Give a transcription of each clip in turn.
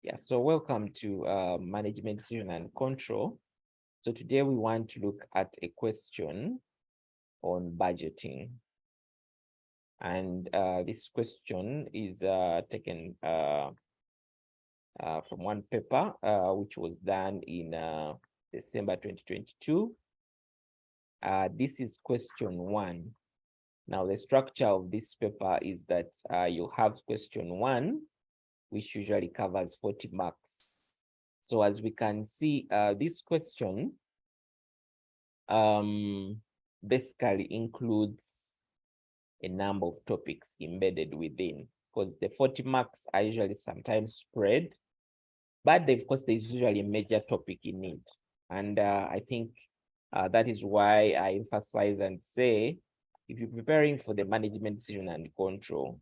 Yeah, so welcome to management decision and control. So today we want to look at a question on budgeting. And this question is taken from one paper, which was done in December 2022. This is question 1. Now, the structure of this paper is that you have question 1, which usually covers 40 marks. So as we can see, this question basically includes a number of topics embedded within, because the 40 marks are usually sometimes spread, but of course there's usually a major topic in it. And I think that is why I emphasize and say, if you're preparing for the management decision and control,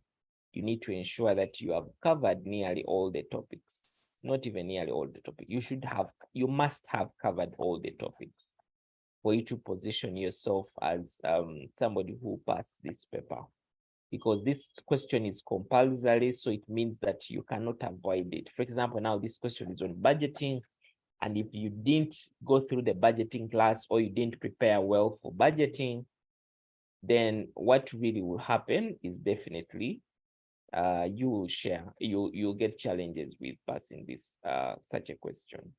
you need to ensure that you have covered nearly all the topics. Not even nearly all the topics. You must have covered all the topics for you to position yourself as somebody who passed this paper. Because this question is compulsory, so it means that you cannot avoid it. For example, now this question is on budgeting, and if you didn't go through the budgeting class or you didn't prepare well for budgeting, then what really will happen is definitely you'll get challenges with passing this such a question.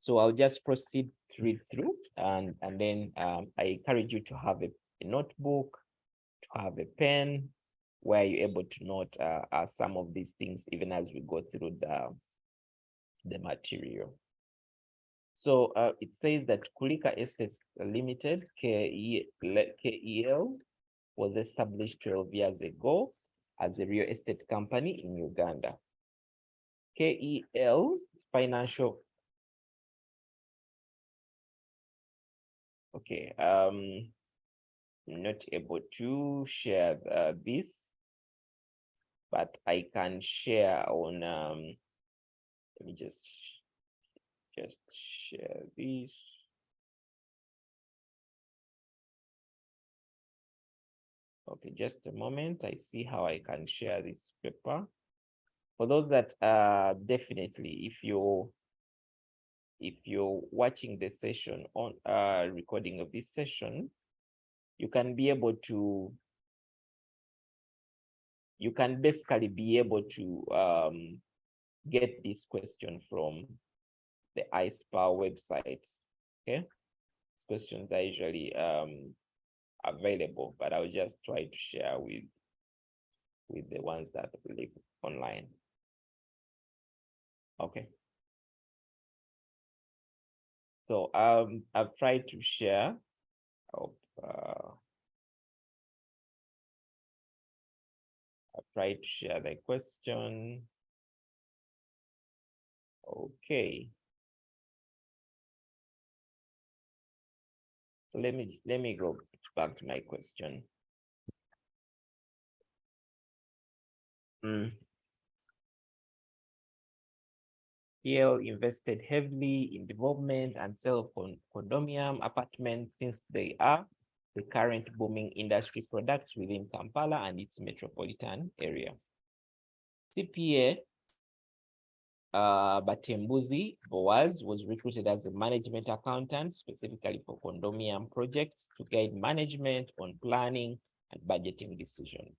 So I'll just proceed to read through, and then I encourage you to have a notebook, to have a pen, where you're able to note some of these things even as we go through the material. So it says that Kulika Estates Limited, KEL, was established 12 years ago as a real estate company in Uganda. KEL's financial. Okay, I'm not able to share this, but I can share on, let me just share this. Okay, just a moment. I see how I can share this paper. For those that definitely, if you're watching the session on recording of this session, you can basically be able to get this question from the iSPA website. Okay, these questions are usually available, but I'll just try to share with the ones that live online. Okay. So I've tried to share. I've tried to share the question. Okay. So let me go back to my question. KEL invested heavily in development and sale of condominium apartments since they are the current booming industry products within Kampala and its metropolitan area. CPA Batembuzi Boaz was recruited as a management accountant specifically for condominium projects to guide management on planning and budgeting decisions.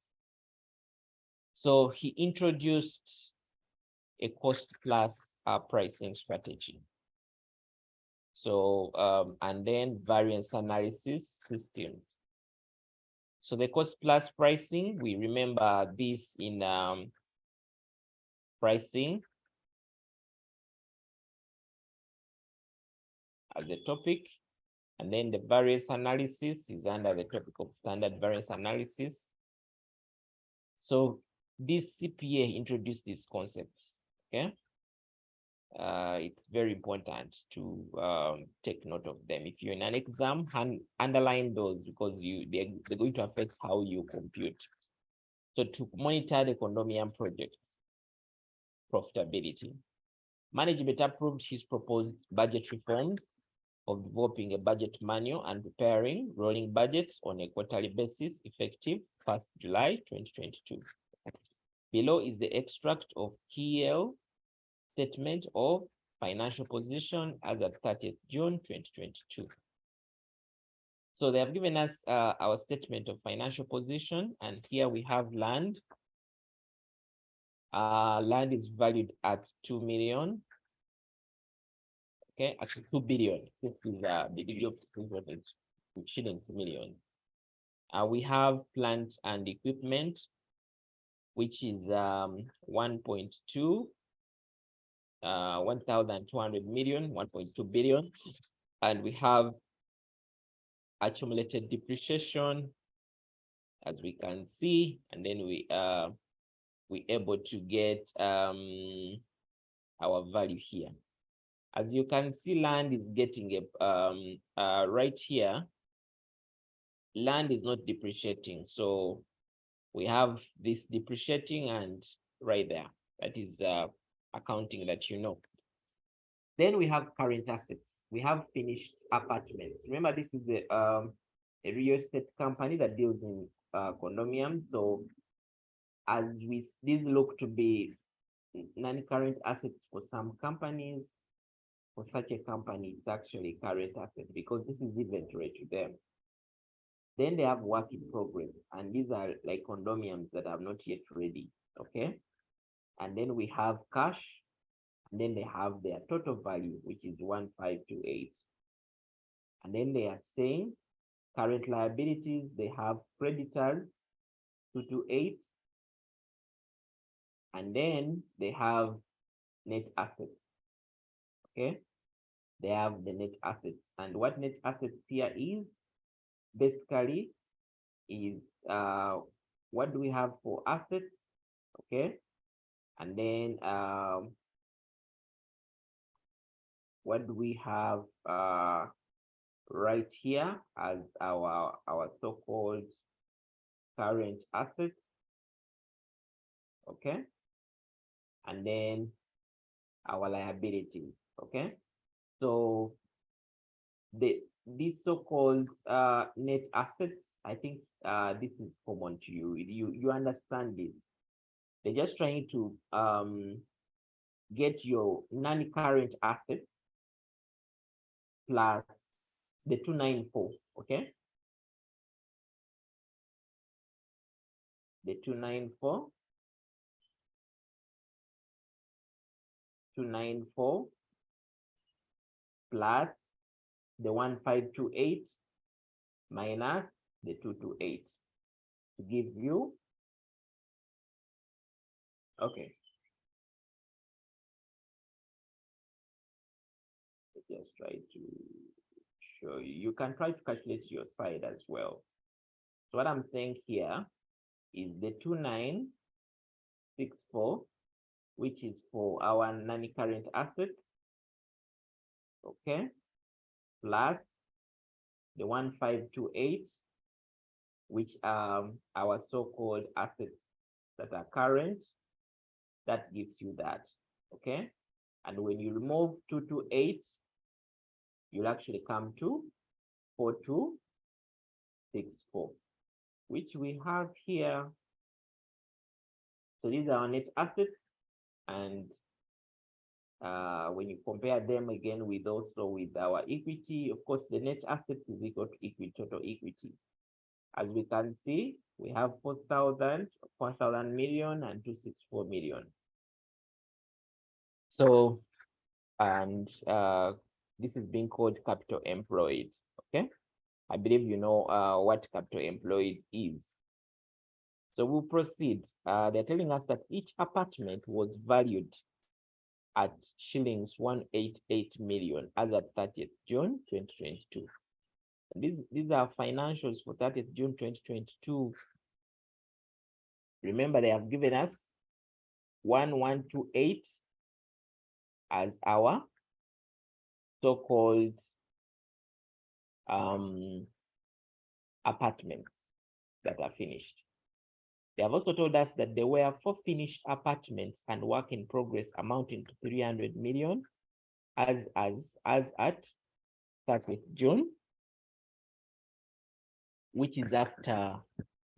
So he introduced a cost plus pricing strategy. So, and then variance analysis systems. So the cost plus pricing, we remember this in pricing as the topic. And then the variance analysis is under the topic of standard variance analysis. So this CPA introduced these concepts, okay? It's very important to take note of them. If you're in an exam, underline those because they're going to affect how you compute. So to monitor the condominium project profitability, management approved his proposed budget reforms of developing a budget manual and preparing rolling budgets on a quarterly basis effective 1st July 2022. Below is the extract of KEL statement of financial position as at 30th June 2022. So they have given us our statement of financial position, and here we have land. Land is valued at 2 million. Okay, at 2 billion. This is the shillings million. We have plant and equipment, which is 1.2 1,200 million, 1.2 billion, and we have accumulated depreciation, as we can see, and then we're able to get our value here. As you can see, land is getting a right here. Land is not depreciating, so we have this depreciating, and right there, that is accounting that you know. Then we have current assets. We have finished apartments. Remember, this is a real estate company that deals in condominiums. So as these look to be non-current assets for some companies, for such a company, it's actually current assets because this is inventory to them. Then they have work in progress, and these are like condominiums that are not yet ready. Okay. And then we have cash, and then they have their total value, which is 1,528. And then they are saying current liabilities, they have creditors 228, and then they have net assets. Okay, they have the net assets, and what net assets here is basically is what do we have for assets? Okay, and then what do we have right here as our so-called current assets? Okay, and then our liabilities. Okay, so these so-called net assets, I think this is common to you. You understand this. They're just trying to get your non-current assets plus the 294. Okay, the 294 plus the 1,528 minus the 228 to give you, okay, just try to show you. You can try to calculate your side as well. So what I'm saying here is the 2,964, which is for our non-current assets, okay, plus the 1,528, which are our so-called assets that are current. That gives you that, okay? And when you remove 228, you'll actually come to 4,264, which we have here. So these are our net assets, and when you compare them again with also with our equity, of course, the net assets is equal to total equity. As we can see, we have 4,000 million and 264 million. So, and this is being called capital employed. Okay, I believe you know what capital employed is. So we'll proceed. They're telling us that each apartment was valued at shillings 188 million as at 30th June 2022. These are financials for 30th June 2022. Remember, they have given us 1,128 as our so-called apartments that are finished. They have also told us that there were 4 finished apartments and work in progress amounting to 300 million as at 30th June, which is after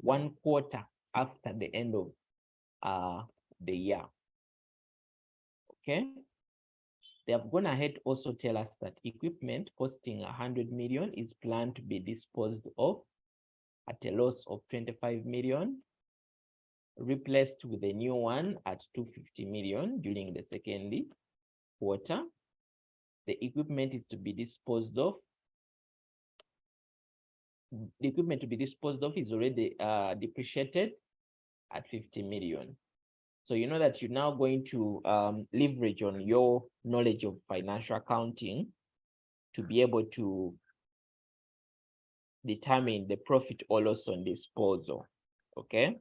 1 quarter after the end of the year. Okay, They have gone ahead also tell us that equipment costing 100 million is planned to be disposed of at a loss of 25 million, replaced with a new one at 250 million during the second quarter. The equipment is to be disposed of. The equipment to be disposed of is already depreciated at 50 million. So you know that you're now going to leverage on your knowledge of financial accounting to be able to determine the profit or loss on disposal, okay?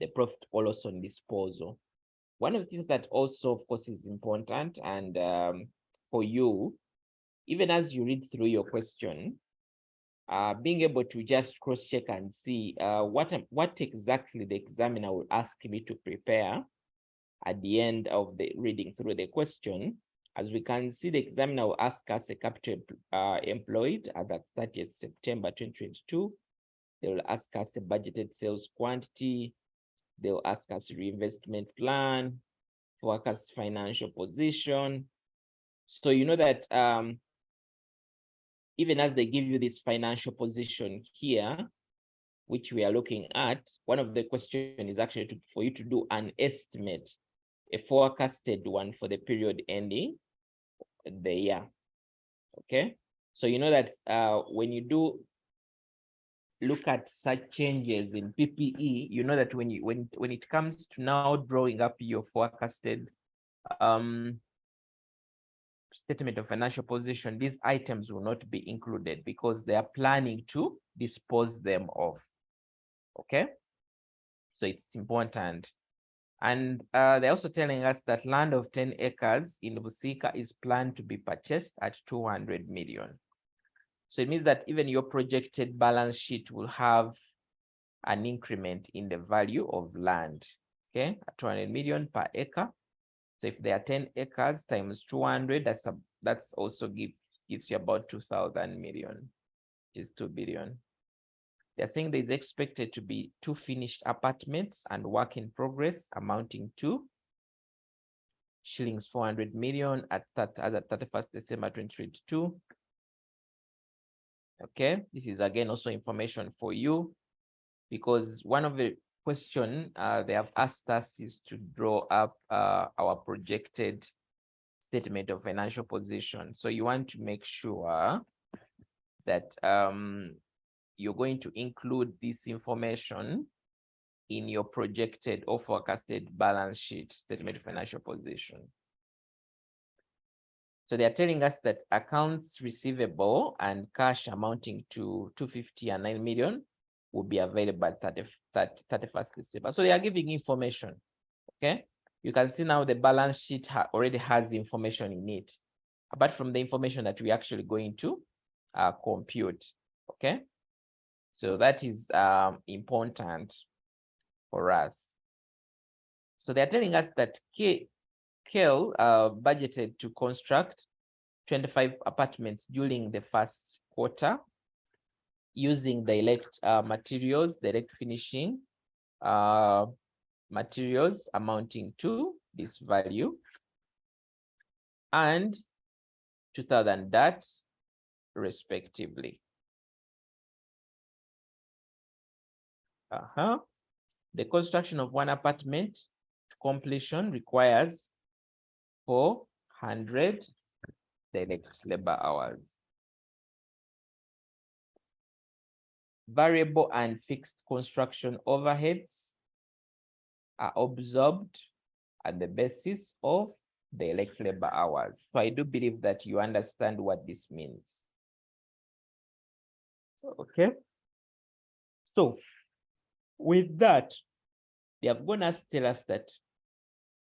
The profit or loss on disposal. One of the things that also, of course, is important, and for you, even as you read through your question, being able to just cross-check and see what exactly the examiner will ask me to prepare at the end of the reading through the question. As we can see, the examiner will ask us a capital employed as at 30th September 2022. They will ask us a budgeted sales quantity. They will ask us a reinvestment plan, forecast financial position. So you know that even as they give you this financial position here, which we are looking at, one of the questions is actually for you to do an estimate, a forecasted one for the period ending the year. Okay, so you know that when you do look at such changes in PPE, you know that when it comes to now drawing up your forecasted statement of financial position, these items will not be included because they are planning to dispose them of. Okay, so it's important. And they're also telling us that land of 10 acres in Busika is planned to be purchased at 200 million. So it means that even your projected balance sheet will have an increment in the value of land, okay, at 200 million per acre. So if there are 10 acres times 200, that's also gives you about 2,000 million, which is 2 billion. They're saying there is expected to be 2 finished apartments and work in progress amounting to shillings 400 million as at 31st December 2022. Okay, this is again also information for you, because one of the question they have asked us is to draw up our projected statement of financial position. So you want to make sure that you're going to include this information in your projected or forecasted balance sheet statement of financial position. So they are telling us that accounts receivable and cash amounting to 250 and 9 million will be available at 31st December. So they are giving information, okay? You can see now the balance sheet already has information in it, apart from the information that we're actually going to compute, okay? So that is important for us. So they're telling us that KEL budgeted to construct 25 apartments during the first quarter using direct materials, direct finishing materials amounting to this value and 2,000 DAT respectively. The construction of one apartment to completion requires 400 direct labor hours. Variable and fixed construction overheads are absorbed at the basis of direct labor hours. So I do believe that you understand what this means. Okay. So with that, they have gone to tell us that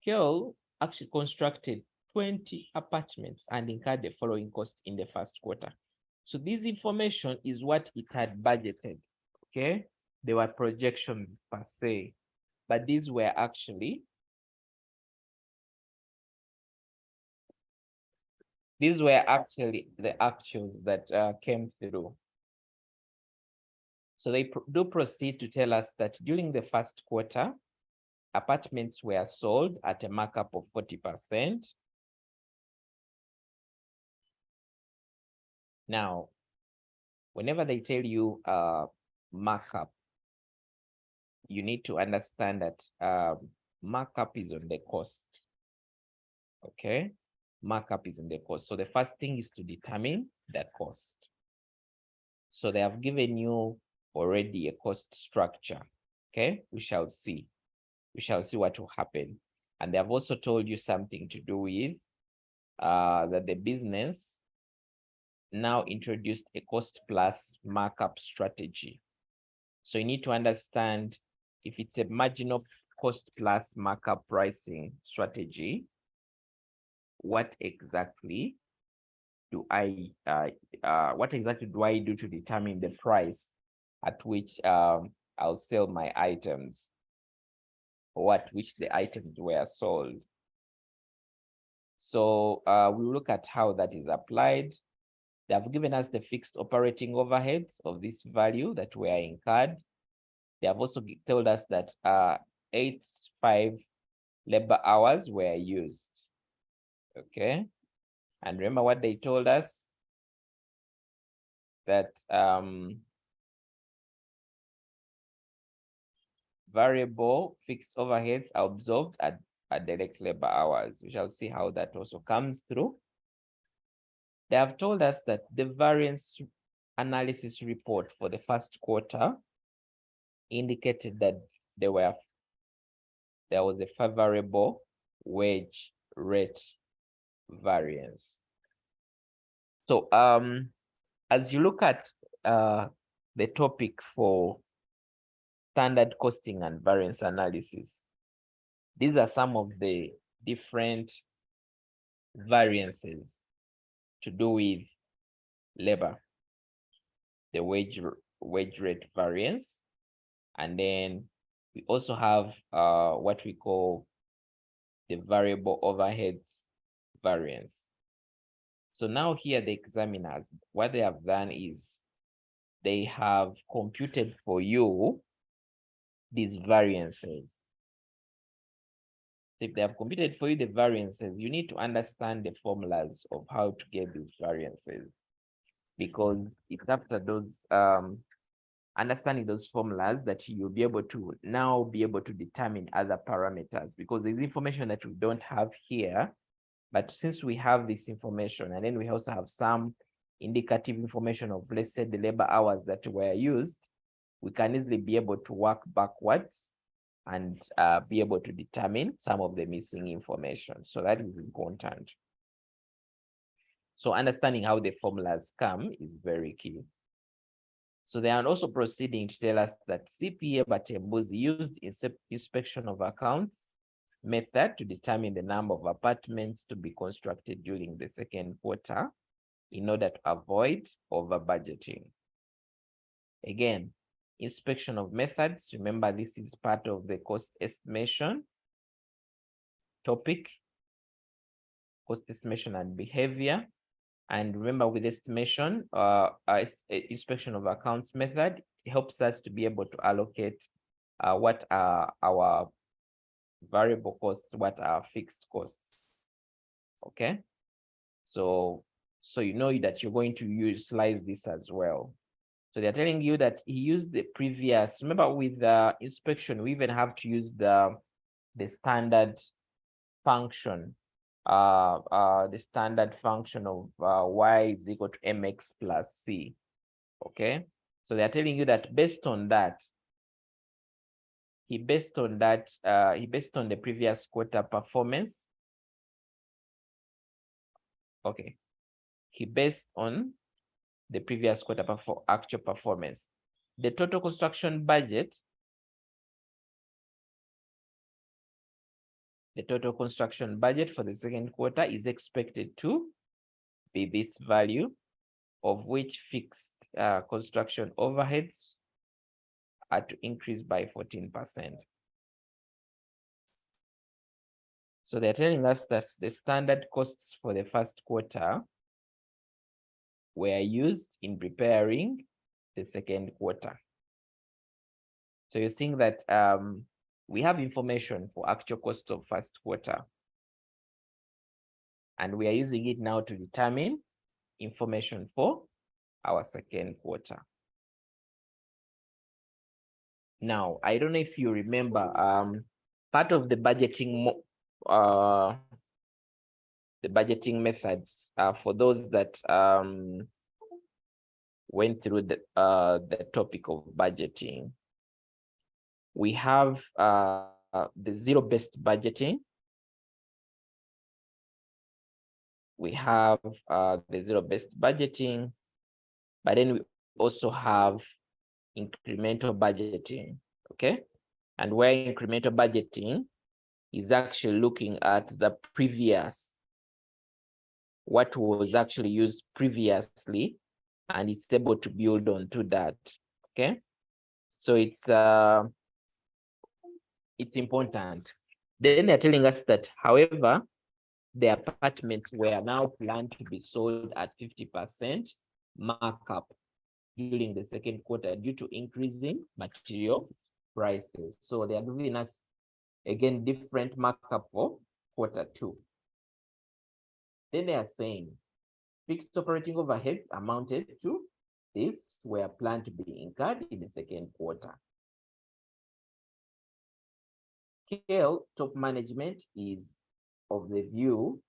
KEL actually constructed 20 apartments and incurred the following cost in the first quarter. So this information is what it had budgeted, okay? They were projections per se, but these were actually the actuals that came through. So they do proceed to tell us that during the first quarter, apartments were sold at a markup of 40%. Now, whenever they tell you markup, you need to understand that markup is on the cost. Okay, markup is on the cost. So the first thing is to determine the cost. So they have given you already a cost structure. Okay, we shall see. We shall see what will happen. And they have also told you something to do with that the business now introduced a cost plus markup strategy. So you need to understand if it's a marginal cost plus markup pricing strategy, what exactly do I do to determine the price at which I'll sell my items, or at which the items were sold. So we look at how that is applied. They have given us the fixed operating overheads of this value that were incurred. They have also told us that 85 labor hours were used. Okay. And remember what they told us? That variable fixed overheads are absorbed at direct labor hours. We shall see how that also comes through. They have told us that the variance analysis report for the first quarter indicated that there was a favorable wage rate variance. So as you look at the topic for standard costing and variance analysis, these are some of the different variances to do with labor, the wage rate variance, and then we also have what we call the variable overheads variance. So now here the examiners, what they have done is they have computed for you these variances. So if they have computed for you the variances, you need to understand the formulas of how to get these variances, because it's after those understanding those formulas that you'll be able to now be able to determine other parameters, because there's information that we don't have here. But since we have this information, and then we also have some indicative information of, let's say, the labor hours that were used, we can easily be able to work backwards and be able to determine some of the missing information. So that is important. So understanding how the formulas come is very key. So they are also proceeding to tell us that CPA Batembuzi used inspection of accounts method to determine the number of apartments to be constructed during the second quarter in order to avoid over budgeting. Again, inspection of methods. Remember, this is part of the cost estimation topic, cost estimation and behavior. And remember, with estimation, inspection of accounts method, it helps us to be able to allocate what are our variable costs, what are fixed costs. Okay, so you know that you're going to utilize this as well. So they're telling you that he used the previous, remember with the inspection, we even have to use the standard function, the standard function of y is equal to mx plus c. Okay, so they're telling you that based on that, he based on the previous quarter performance. Okay, he based on the previous quarter actual performance. The total construction budget, for the second quarter is expected to be this value, of which fixed construction overheads are to increase by 14%. So they're telling us that the standard costs for the first quarter were used in preparing the second quarter. So you're seeing that we have information for actual cost of first quarter, and we are using it now to determine information for our second quarter. Now, I don't know if you remember, part of the budgeting methods for those that went through the topic of budgeting. We have the zero-based budgeting. We have the zero-based budgeting, but then we also have incremental budgeting, okay? And where incremental budgeting is actually looking at the previous, what was actually used previously, and it's able to build onto that, okay? So it's important. Then they're telling us that, however, the apartments were now planned to be sold at 50% markup during the second quarter due to increasing material prices. So they are giving us, again, different markup for quarter two. Then they are saying fixed operating overheads amounted to this were planned to be incurred in the second quarter. Scale top management is of the view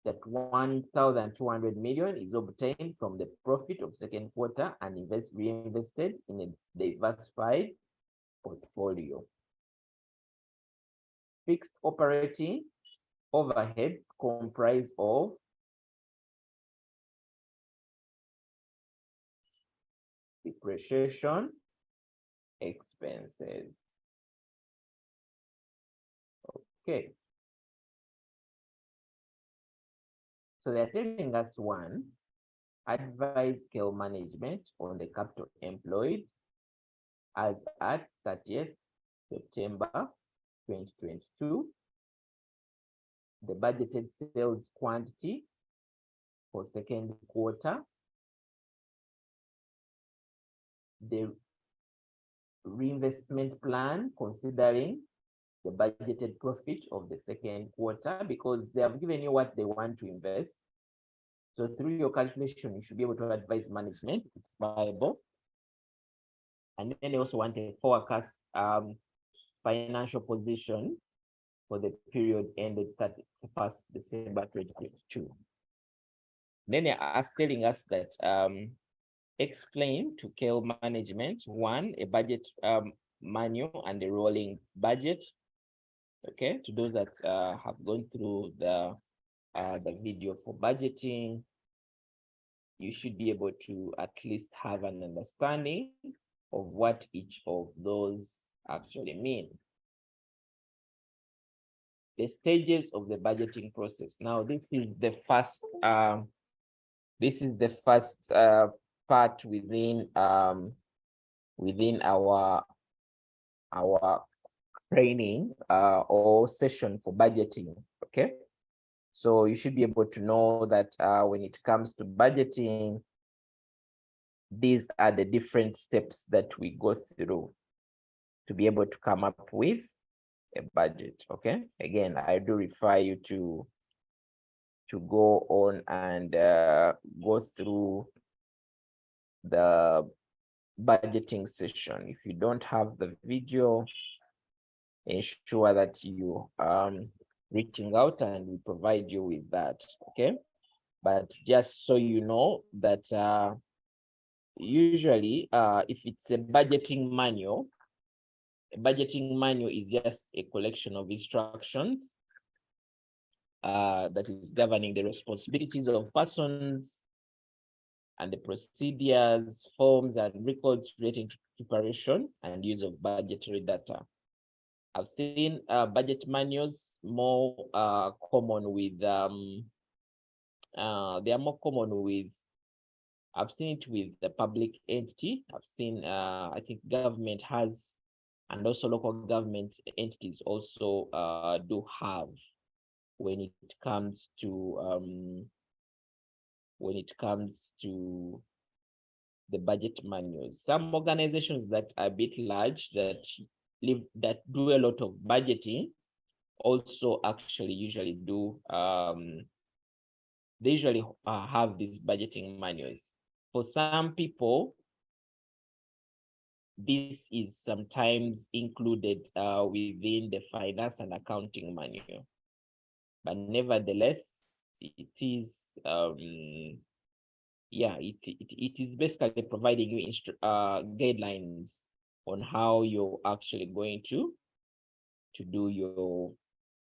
that 1,200 million is obtained from the profit of second quarter and reinvested in a diversified portfolio. Fixed operating overheads comprise of depreciation expenses. Okay. So they're telling us, one, advise scale management on the capital employed as at 30th September 2022. The budgeted sales quantity for second quarter. The reinvestment plan considering the budgeted profit of the second quarter, because they have given you what they want to invest. So through your calculation, you should be able to advise management it's viable. And then they also want a forecast financial position for the period ended 31st December 2022. Then they are telling us that explain to scale management, one, a budget manual and a rolling budget. Okay, to those that have gone through the video for budgeting, you should be able to at least have an understanding of what each of those actually mean. The stages of the budgeting process. Now, this is the first part within our training or session for budgeting. Okay, so you should be able to know that when it comes to budgeting, these are the different steps that we go through to be able to come up with a budget. Okay, again, I do refer you to go on and go through the budgeting session. If you don't have the video, ensure that you reaching out and we provide you with that. Okay, but just so you know that usually if it's a budgeting manual is just a collection of instructions that is governing the responsibilities of persons and the procedures, forms, and records relating to preparation and use of budgetary data. I've seen budget manuals more common with they are more common with, I've seen it with the public entity. I've seen I think government has, and also local government entities also do have, when it comes to the budget manuals. Some organizations that are a bit large that do a lot of budgeting also actually usually do they usually have these budgeting manuals. for some people, this is sometimes included within the finance and accounting manual. But nevertheless, it is it is basically providing you guidelines on how you're actually going to do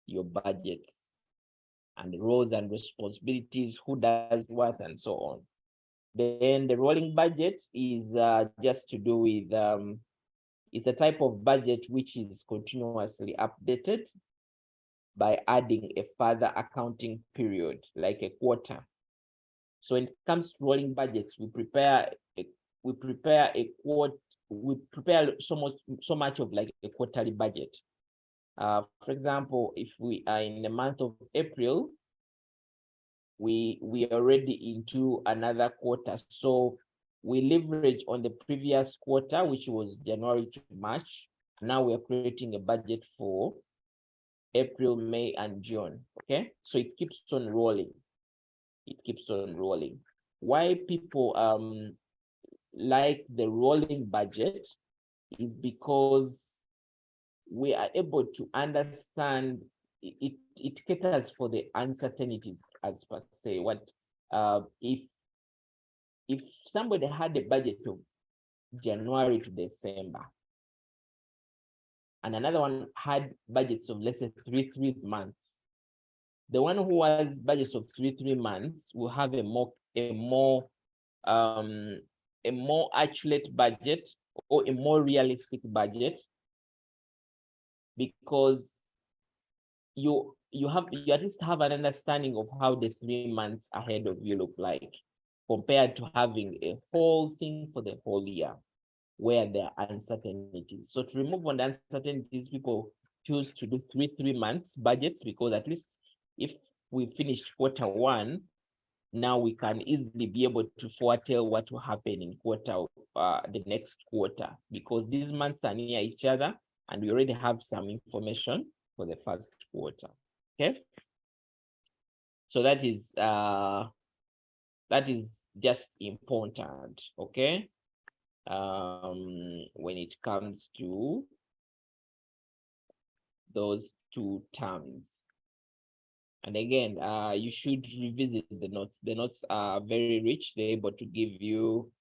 your budgets and the roles and responsibilities, who does what, and so on. Then the rolling budget is just to do with it's a type of budget which is continuously updated by adding a further accounting period, like a quarter. So when it comes to rolling budgets, we prepare so much of like a quarterly budget. For example, if we are in the month of April, we are already into another quarter. So we leverage on the previous quarter, which was January to March. Now we are creating a budget for April, May, and June. Okay, so it keeps on rolling. It keeps on rolling. Why people like the rolling budget is because we are able to understand it. It caters for the uncertainties, as per se. What if somebody had a budget of January to December, and another one had budgets of, let's say, three months, the one who has budgets of three months will have a more accurate budget, or a more realistic budget, because you at least have an understanding of how the 3 months ahead of you look like, compared to having a whole thing for the whole year where there are uncertainties. So to remove on the uncertainties, people choose to do three months budgets, because at least if we finish quarter one, now we can easily be able to foretell what will happen in the next quarter, because these months are near each other and we already have some information for the first quarter. Okay, so that is just important. Okay, when it comes to those two terms. And again, you should revisit the notes. The notes are very rich. They're able to give you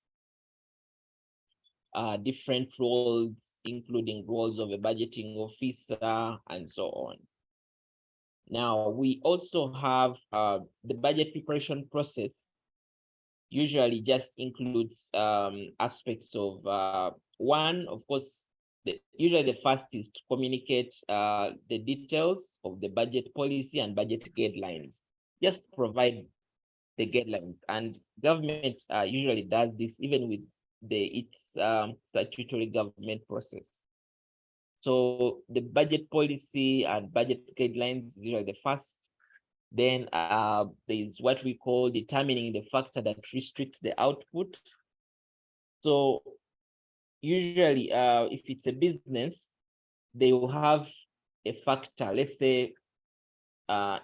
different roles, including roles of a budgeting officer and so on. Now, we also have the budget preparation process usually just includes aspects of one, of course, usually the first is to communicate the details of the budget policy and budget guidelines. Just provide the guidelines, and government usually does this even with its statutory government process. So the budget policy and budget guidelines is usually the first. Then there is what we call determining the factor that restricts the output. So usually, if it's a business, they will have a factor, let's say,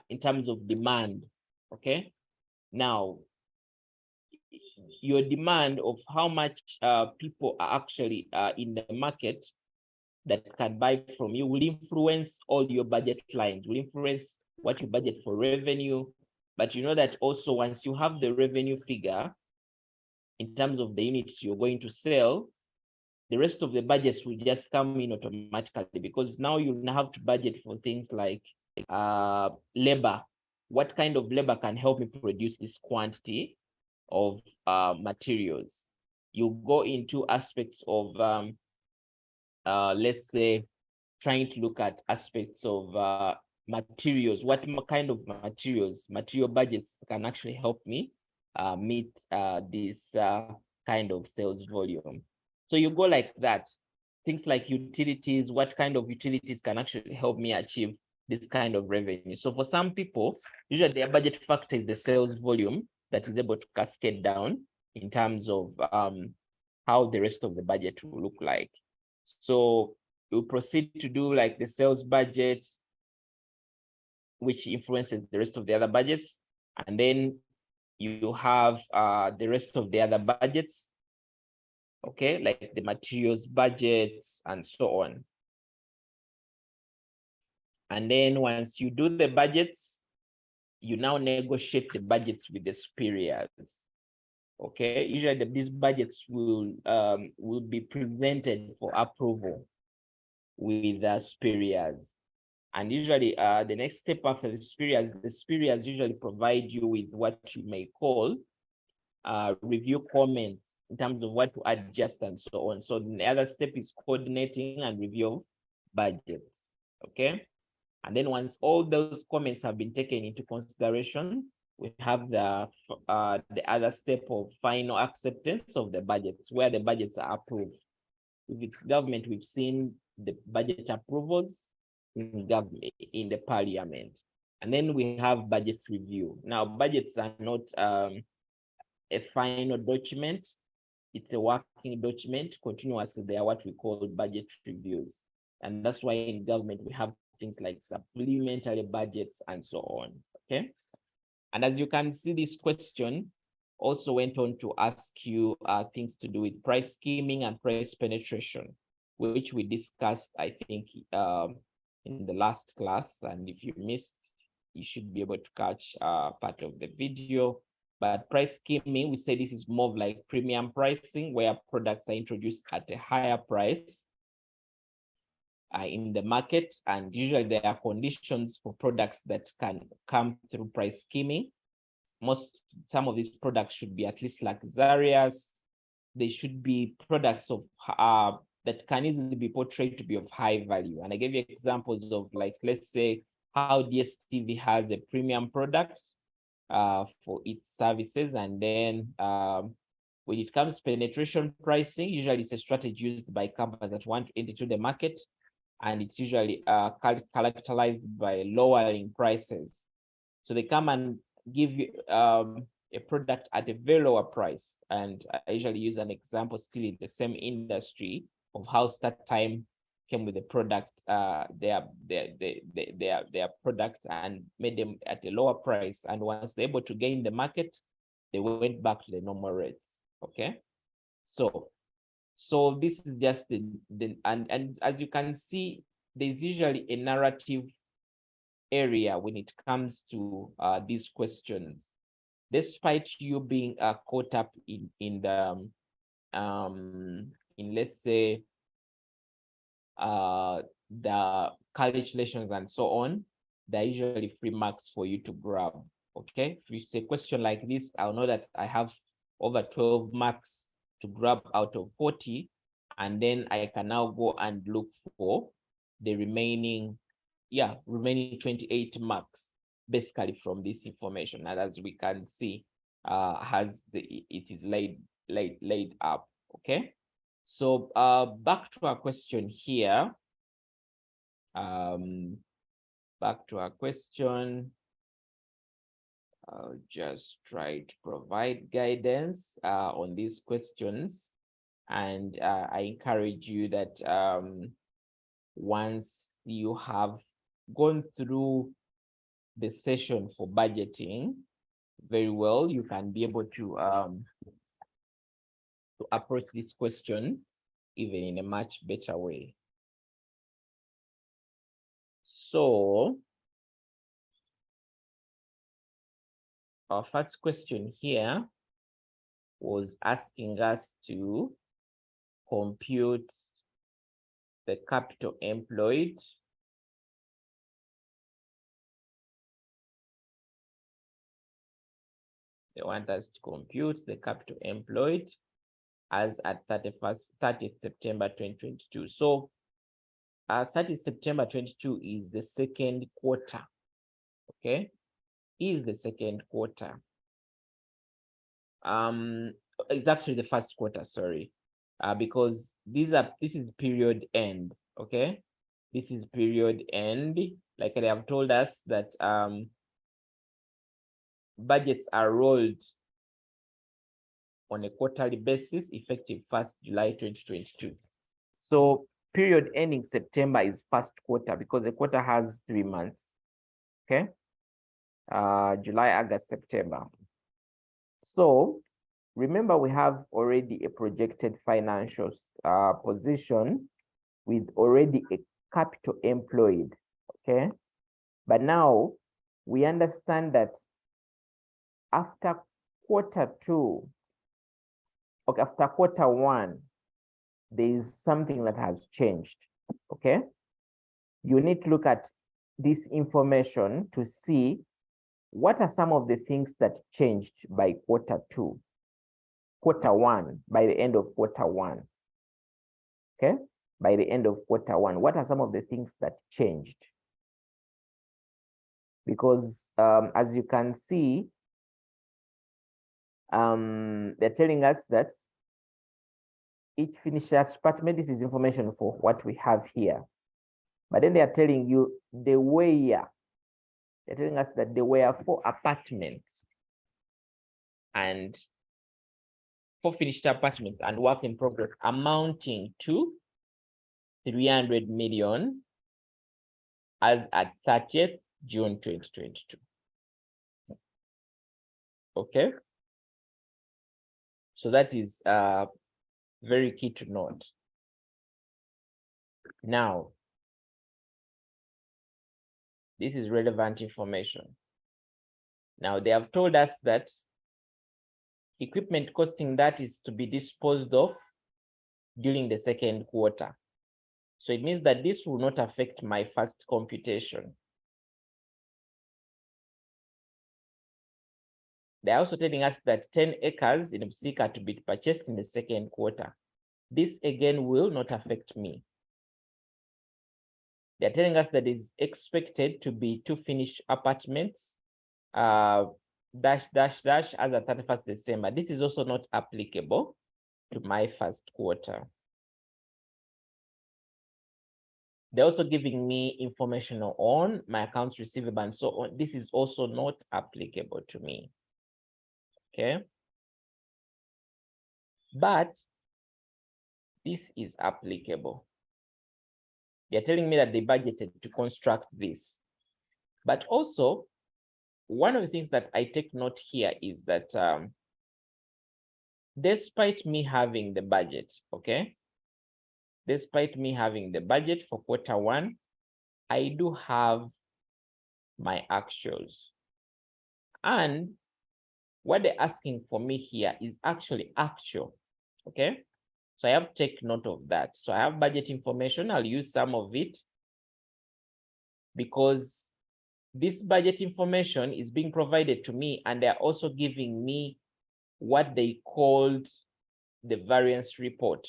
in terms of demand. Okay, now your demand of how much people are actually in the market that can buy from you will influence all your budget lines, will influence what you budget for revenue. But you know that also once you have the revenue figure in terms of the units you're going to sell, the rest of the budgets will just come in automatically, because now you have to budget for things like labor. What kind of labor can help me produce this quantity of materials? You go into aspects of let's say, trying to look at aspects of materials. What kind of material budgets can actually help me meet this kind of sales volume? So you go like that. Things like utilities, what kind of utilities can actually help me achieve this kind of revenue? So for some people, usually their budget factor is the sales volume that is able to cascade down in terms of how the rest of the budget will look like. So you proceed to do like the sales budget, which influences the rest of the other budgets. And then you have the rest of the other budgets, okay, like the materials budgets and so on. And then once you do the budgets, you now negotiate the budgets with the superiors. Okay, usually these budgets will be presented for approval with the superiors. And usually the next step after the superiors usually provide you with what you may call review comments in terms of what to adjust and so on. So the other step is coordinating and review budgets, okay? And then once all those comments have been taken into consideration, we have the other step of final acceptance of the budgets, where the budgets are approved. If it's government, we've seen the budget approvals in government, in the parliament. And then we have budget review. Now, budgets are not a final document. It's a working document. Continuously, they are what we call budget reviews. And that's why in government, we have things like supplementary budgets and so on, okay? And as you can see, this question also went on to ask you things to do with price skimming and price penetration, which we discussed, I think, in the last class. And if you missed, you should be able to catch part of the video. But price skimming, we say this is more like premium pricing, where products are introduced at a higher price in the market, and usually there are conditions for products that can come through price skimming. Some of these products should be at least luxurious. They should be products of that can easily be portrayed to be of high value. And I gave you examples of, like, let's say how DSTV has a premium product for its services, and then when it comes to penetration pricing, usually it's a strategy used by companies that want to enter into the market, and it's usually characterized by lowering prices. So they come and give you a product at a very lower price. And I usually use an example still in the same industry of how StarTime came with the product, their products, and made them at a lower price. And once they're able to gain the market, they went back to the normal rates. Okay, so this is just and as you can see, there's usually a narrative area when it comes to these questions, despite you being caught up in the in, let's say, the calculations and so on. There are usually free marks for you to grab. Okay, if you say a question like this, I'll know that I have over 12 marks to grab out of 40, and then I can now go and look for the remaining 28 marks basically from this information. And as we can see, it is laid up. Okay, so back to our question here. Back to our question. I'll just try to provide guidance on these questions, and I encourage you that once you have gone through the session for budgeting very well, you can be able to approach this question even in a much better way. So our first question here was asking us to compute the capital employed They want us to compute the capital employed as at 30th September 2022. So 30th September 22 is the second quarter. Okay, is the second quarter. It's actually the first quarter, sorry, because this is period end. Okay, this is period end. Like they have told us that budgets are rolled on a quarterly basis effective 1st July 2022. So period ending September is first quarter because the quarter has 3 months. Okay, July, August, September. So remember, we have already a projected financial position with already a capital employed, okay? But now we understand that after Q2, okay, after Q1, there is something that has changed, okay? You need to look at this information to see what are some of the things that changed by Q2, Q1, by the end of Q1, okay? By the end of Q1, what are some of the things that changed? Because as you can see, they're telling us that each finished apartment, this is information for what we have here. But then they are telling you the way, they're telling us that there were 4 apartments and 4 finished apartments and work in progress amounting to 300 million as at 30th June 2022. Okay. So that is very key to note. Now, this is relevant information. Now, they have told us that equipment costing that is to be disposed of during the second quarter. So it means that this will not affect my first computation. They're also telling us that 10 acres in ACCA to be purchased in the second quarter. This again will not affect me. They're telling us that is expected to be 2 finished apartments, as at 31st December. This is also not applicable to my first quarter. They're also giving me information on my accounts receivable and so on. This is also not applicable to me. Okay. But this is applicable. They're telling me that they budgeted to construct this. But also, one of the things that I take note here is that despite me having the budget, okay? Despite me having the budget for Q1, I do have my actuals. And what they're asking for me here is actually actual, okay? So I have to take note of that. So I have budget information. I'll use some of it because this budget information is being provided to me, and they're also giving me what they called the variance report.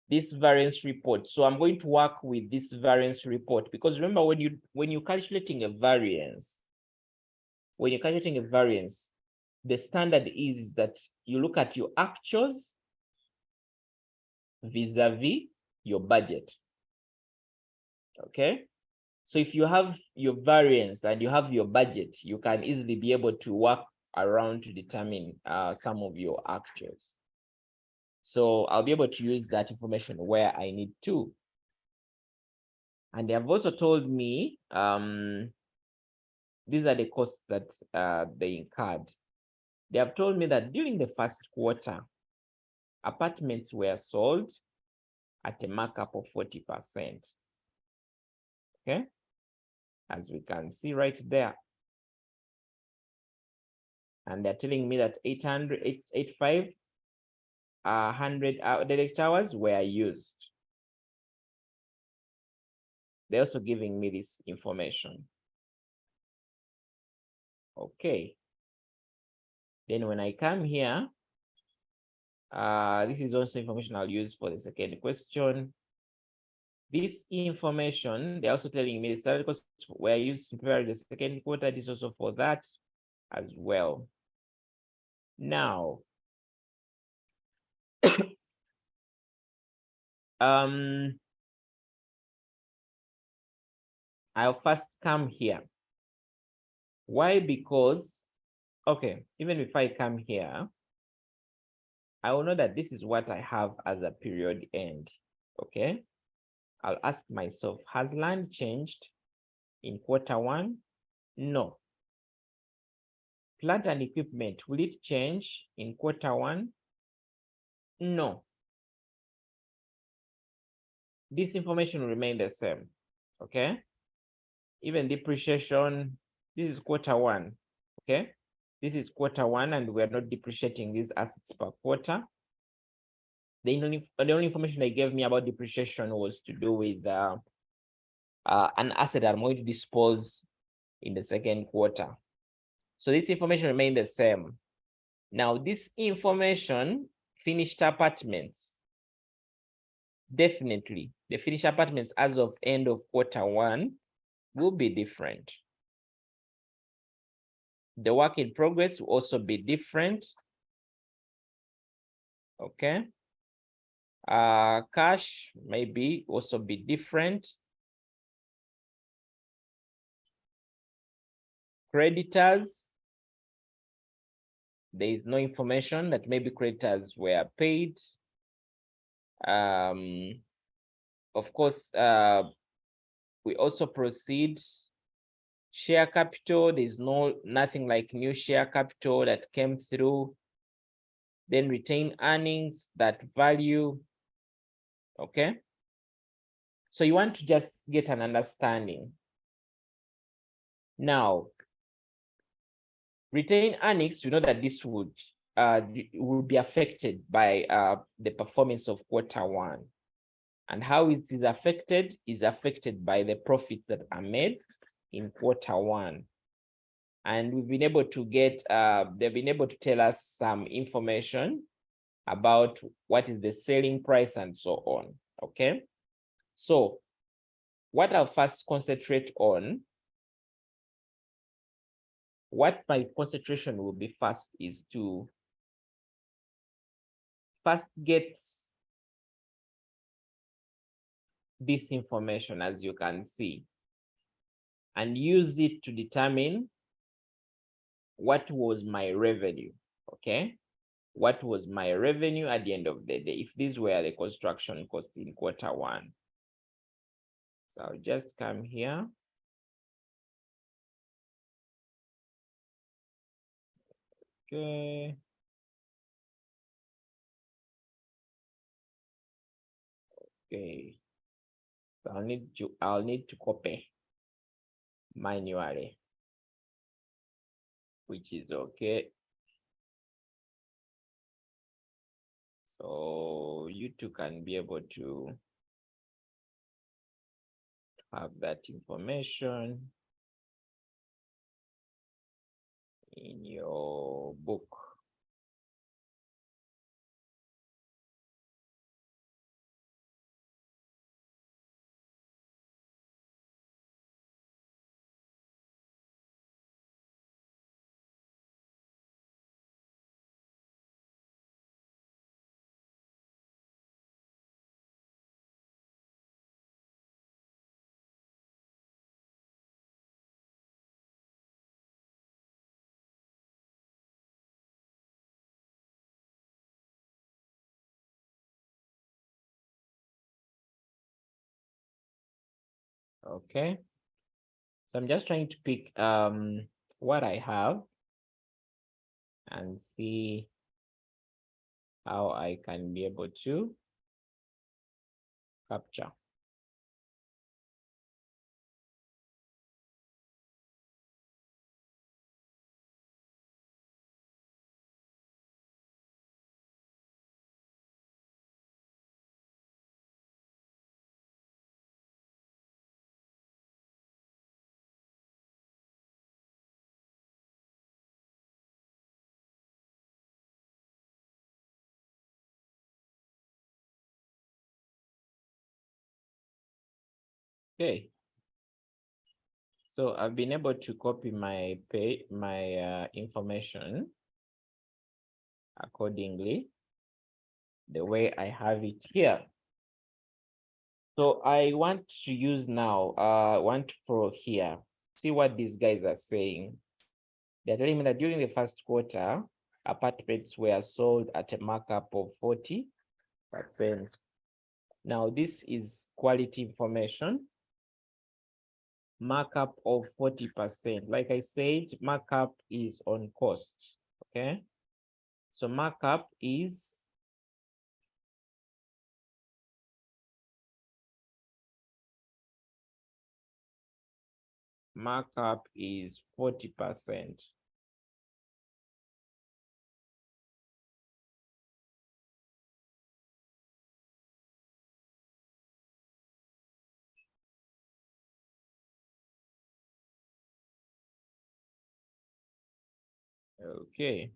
This variance report. So I'm going to work with this variance report because remember, when you're calculating a variance, the standard is that you look at your actuals vis-a-vis your budget. Okay. So if you have your variance and you have your budget, you can easily be able to work around to determine some of your actuals. So I'll be able to use that information where I need to. And they have also told me these are the costs that they incurred. They have told me that during the first quarter, apartments were sold at a markup of 40%. Okay, as we can see right there. And they're telling me that 100 direct hours were used. They're also giving me this information. Okay. Then when I come here, this is also information I'll use for the second question. This information, they're also telling me the salary costs were used to prepare the second quarter. This is also for that as well. Now, I'll first come here. Why? Because, okay, even if I come here, I will know that this is what I have as a period end, okay? I'll ask myself, has land changed in Q1? No. Plant and equipment, will it change in Q1? No. This information will remain the same, okay? Even depreciation, this is Q1, okay? This is Q1 and we're not depreciating these assets per quarter. The only information they gave me about depreciation was to do with an asset I'm going to dispose in the second quarter. So this information remained the same. Now this information, finished apartments, definitely the finished apartments as of end of Q1 will be different. The work in progress will also be different. Okay. Cash maybe also be different. Creditors, there is no information that maybe creditors were paid. Of course, we also proceed. Share capital, there's nothing like new share capital that came through. Then retain earnings, that value. Okay. So you want to just get an understanding. Now, retain earnings, we know that this would be affected by the performance of Q1. And how it is affected by the profits that are made in Q1. And we've been able to get, they've been able to tell us some information about what is the selling price and so on, okay? So what I'll first concentrate on, what my concentration will be first is to first get this information, as you can see, and use it to determine what was my revenue, okay? What was my revenue at the end of the day, if these were the construction costs in Q1. So I'll just come here. Okay. Okay. So I'll need to copy manually, which is okay. So you two can be able to have that information in your book. Okay. So I'm just trying to pick what I have and see how I can be able to capture. Okay. So I've been able to copy my information accordingly, the way I have it here. So I want to use now, want for here, see what these guys are saying. They're telling me that during the first quarter, apartments were sold at a markup of 40%. Now, this is quality information. markup of 40%. Like I said, markup is on cost. Okay. So markup is markup is 40%. Okay.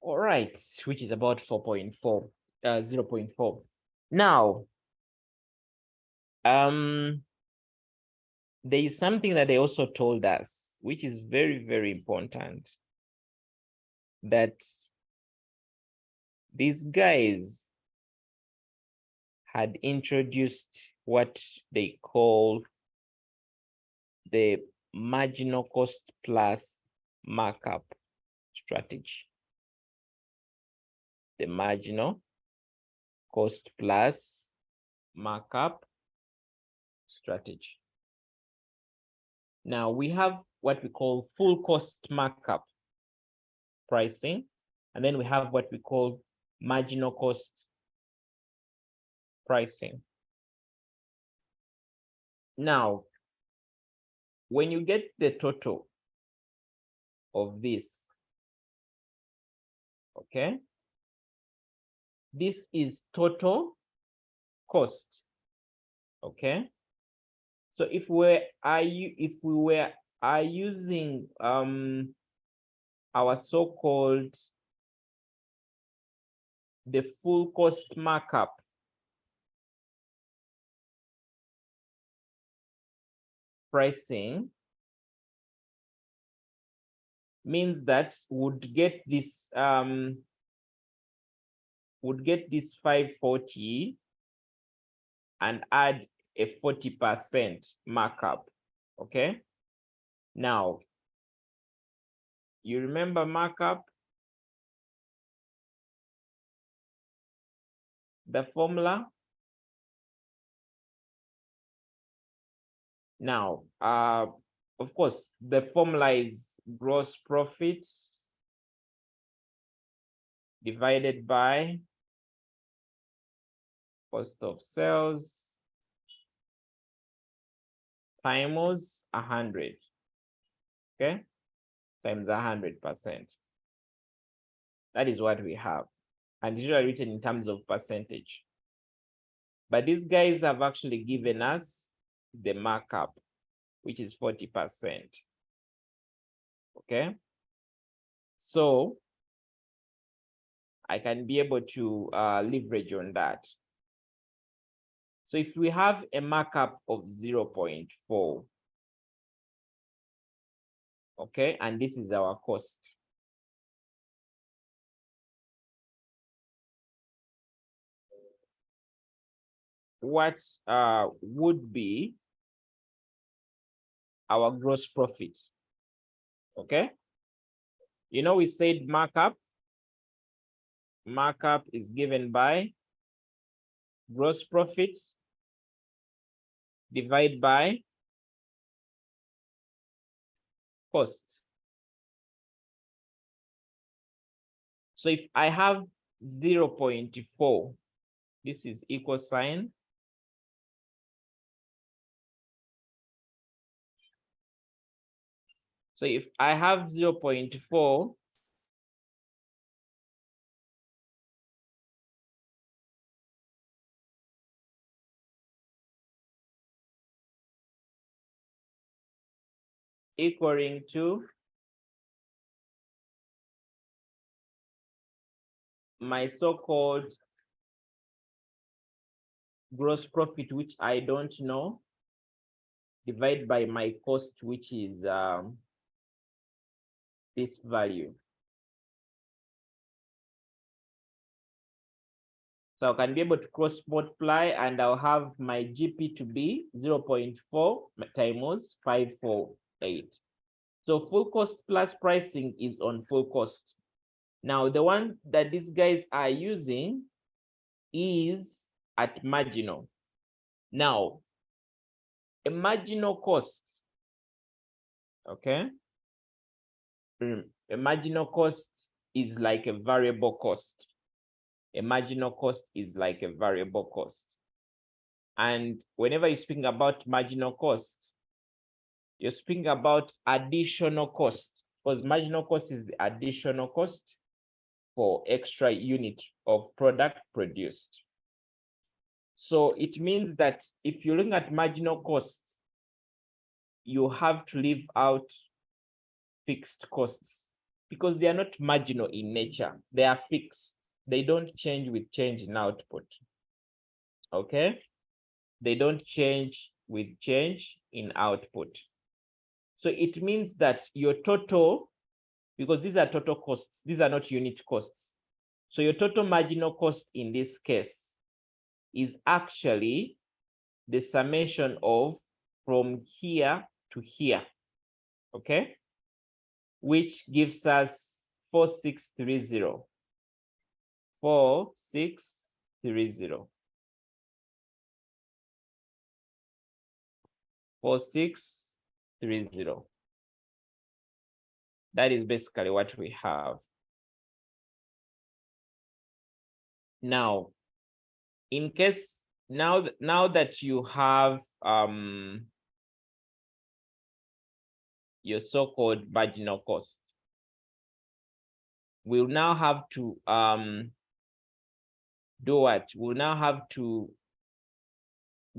All right, which is about 4.4, 0.4. Now, there is something that they also told us, which is very, very important, that these guys had introduced what they call the marginal cost plus markup strategy. The marginal cost plus markup strategy. Now we have what we call full cost markup pricing, and then we have what we call marginal cost pricing. Now, when you get the total of this, okay, this is total cost, okay. So if we were using our so-called the full cost markup, pricing means that would get this 540 and add a 40% markup. Okay. Now, you remember markup? The formula? Now, of course, the formula is gross profit divided by cost of sales times 100, okay, times 100%. That is what we have, and usually written in terms of percentage. But these guys have actually given us the markup, which is 40%. Okay, so I can be able to leverage on that. So if we have a markup of 0.4, okay, and this is our cost. What would be our gross profit? Okay, you know, we said markup is given by gross profit divided by cost. So if I have 0.4, this is equal sign. So if I have 0.4, equaling to my so-called gross profit, which I don't know, divided by my cost, which is this value. So I can be able to cross multiply, and I'll have my GP to be 0.4 times 548. So full cost plus pricing is on full cost. Now, the one that these guys are using is at marginal. Now, a marginal cost, okay? A marginal cost is like a variable cost. A marginal cost is like a variable cost. And whenever you're speaking about marginal cost, you're speaking about additional cost, because marginal cost is the additional cost for extra unit of product produced. So it means that if you're looking at marginal costs, you have to leave out fixed costs because they are not marginal in nature. They are fixed. They don't change with change in output. Okay? They don't change with change in output. So it means that your total, because these are total costs, these are not unit costs. So your total marginal cost in this case is actually the summation of from here to here, okay? Which gives us 4630. 4630. 4630. That is basically what we have. Now, in case now that you have your so-called marginal cost, we'll now have to do what? We'll now have to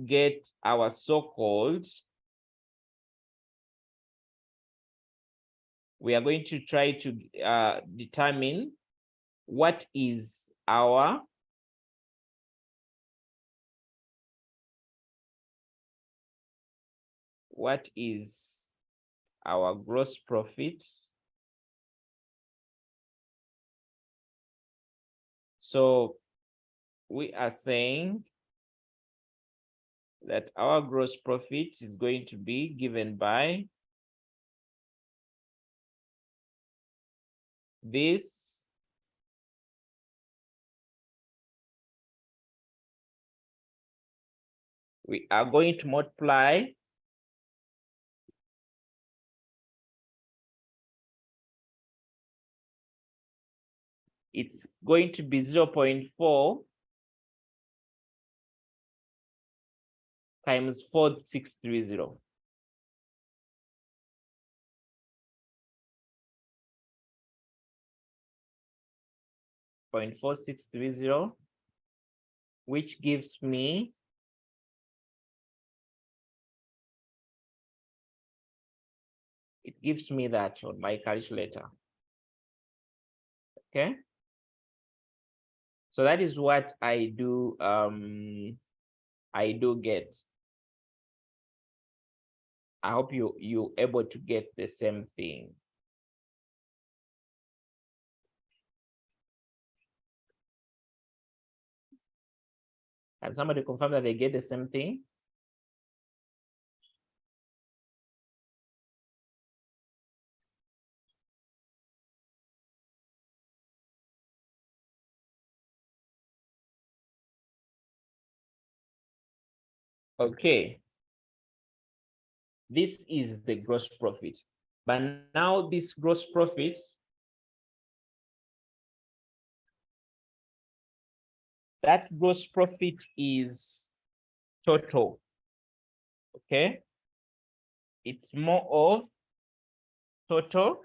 get our so-called, we are going to try to determine what is our gross profit. So we are saying that our gross profit is going to be given by this we are going to multiply it's going to be 0.4 times 4630. .4630, which gives me that on my calculator. Okay. So that is what I do get. I hope you're able to get the same thing. Can somebody confirm that they get the same thing? Okay. This is the gross profit. But now this gross profit that gross profit is total. Okay. It's more of total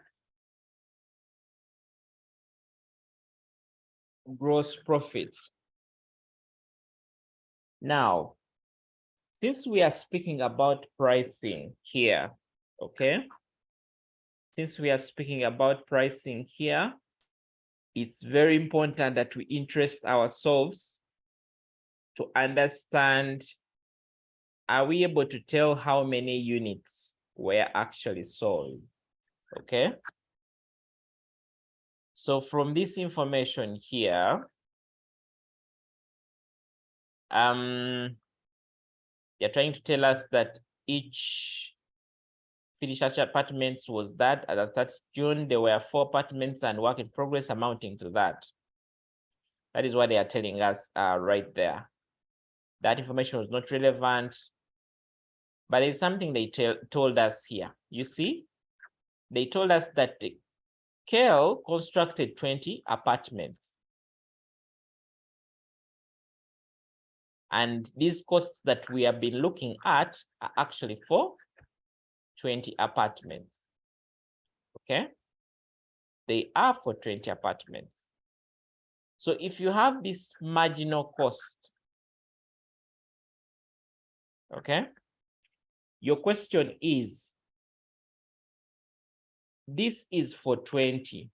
gross profit. Now, since we are speaking about pricing here, okay? Since we are speaking about pricing here, it's very important that we interest ourselves to understand, are we able to tell how many units were actually sold, okay? So from this information here, they're trying to tell us that each finished apartments was that at 30th June, there were 4 apartments and work in progress amounting to that. That is what they are telling us right there. That information was not relevant, but it's something they told us here. You see, they told us that Kel constructed 20 apartments. And these costs that we have been looking at are actually for 20 apartments. Okay? They are for 20 apartments. So if you have this marginal cost, okay, your question is, this is for 20,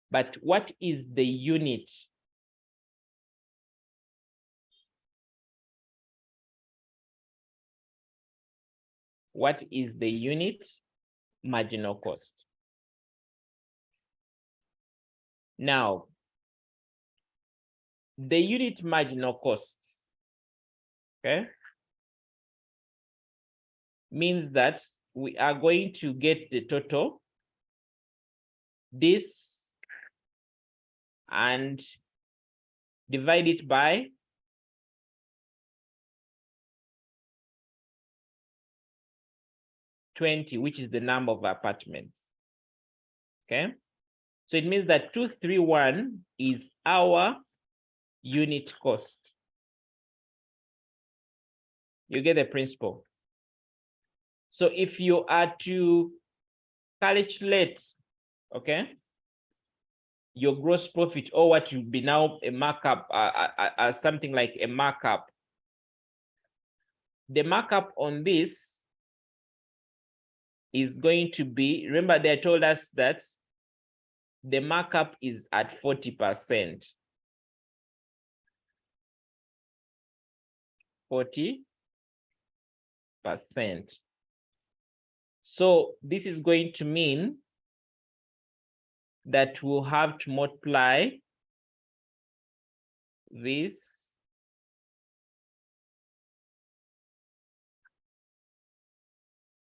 but what is the unit? What is the unit marginal cost? Now, the unit marginal cost, okay, means that we are going to get the total, this, and divide it by 20, which is the number of apartments. Okay, so it means that 231 is our unit cost. You get the principle. So if you are to calculate, okay, your gross profit, or what will be now a markup, something like a markup, the markup on this is going to be, remember they told us that the markup is at 40%. 40%. So this is going to mean that we'll have to multiply this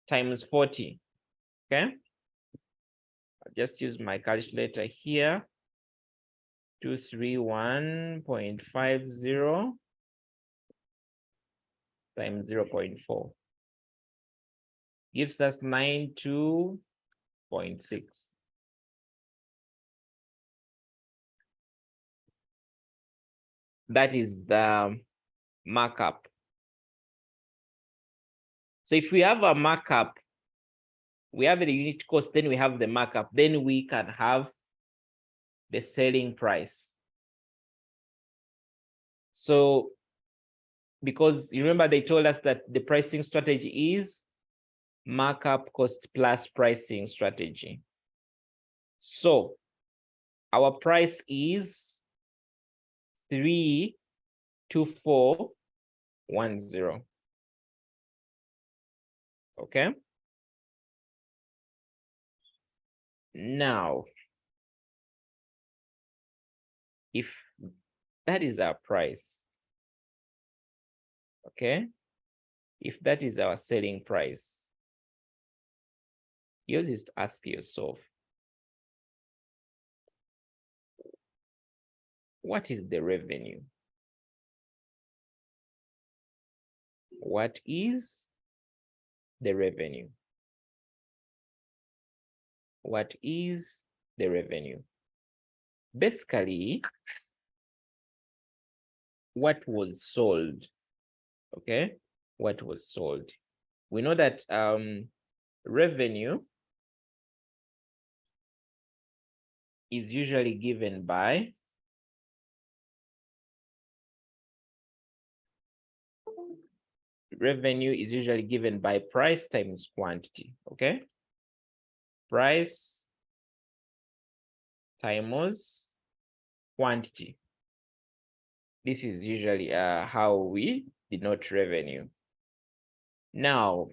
times 40. Okay, I'll just use my calculator here. 231.50 times 0.4 gives us 92.6. That is the markup. So if we have a markup, we have the unit cost, then we have the markup, then we can have the selling price. So because you remember they told us that the pricing strategy is markup cost plus pricing strategy. So our price is 32410. Okay. Now, if that is our price, okay, if that is our selling price, you just ask yourself, what is the revenue? What is the revenue? What is the revenue? Basically, what was sold, okay? What was sold? We know that revenue is usually given by price times quantity, okay? Price times quantity. This is usually how we denote revenue. Now,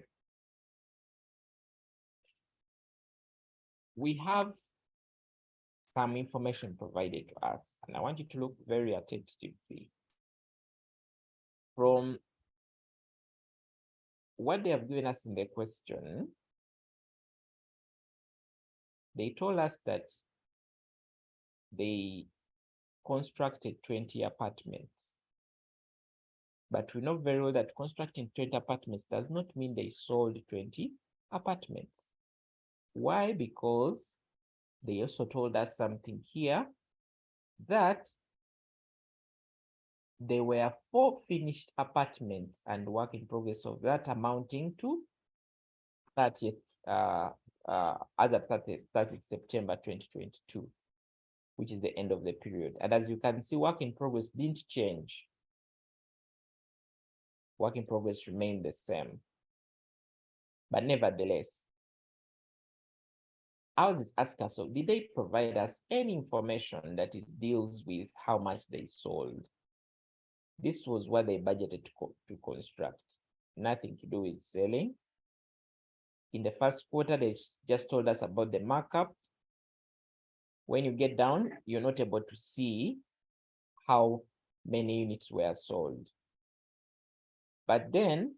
we have some information provided to us, and I want you to look very attentively. From what they have given us in the question, they told us that they constructed 20 apartments. But we know very well that constructing 20 apartments does not mean they sold 20 apartments. Why? Because they also told us something here that there were 4 finished apartments and work in progress of that amounting to 30th, as at 30th September 2022, which is the end of the period. And as you can see, work in progress didn't change. Work in progress remained the same. But nevertheless, ours is ACCA, so did they provide us any information that deals with how much they sold? This was what they budgeted to construct. Nothing to do with selling. In the first quarter, they just told us about the markup. When you get down, you're not able to see how many units were sold. But then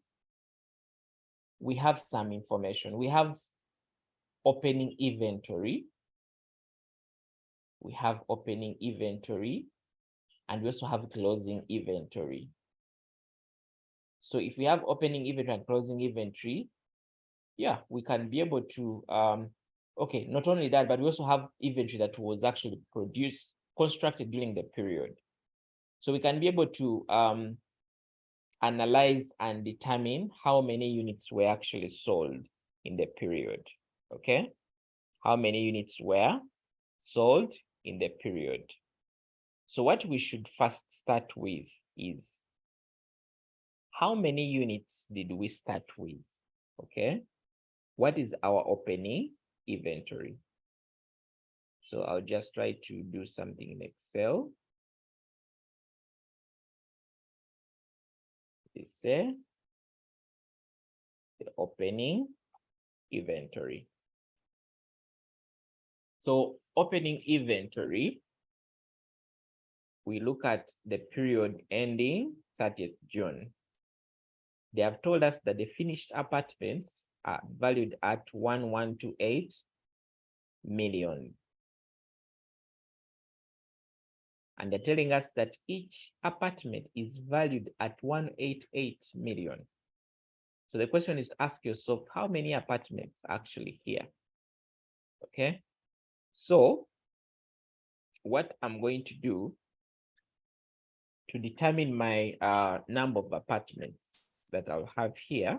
we have some information. We have opening inventory. We have opening inventory, and we also have closing inventory. So if we have opening inventory and closing inventory, yeah, we can be able to, okay, not only that, but we also have inventory that was actually constructed during the period. So we can be able to analyze and determine how many units were actually sold in the period, okay? How many units were sold in the period. So what we should first start with is, how many units did we start with, okay? What is our opening inventory? So I'll just try to do something in Excel. Say the opening inventory. So opening inventory, we look at the period ending 30th June. They have told us that the finished apartments are valued at 1128 million. And they're telling us that each apartment is valued at 188 million. So the question is to ask yourself, how many apartments are actually here? Okay. So what I'm going to do to determine my number of apartments that I'll have here,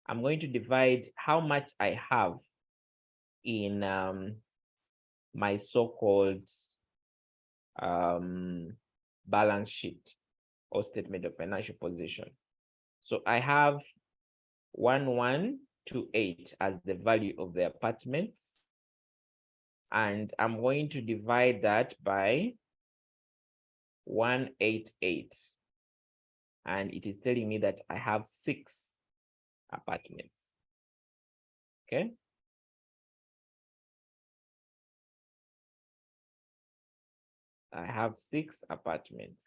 I'm going to divide how much I have in my so-called balance sheet or statement of financial position. So I have 1128 as the value of the apartments, and I'm going to divide that by 188, and it is telling me that I have 6 apartments. Okay. I have 6 apartments.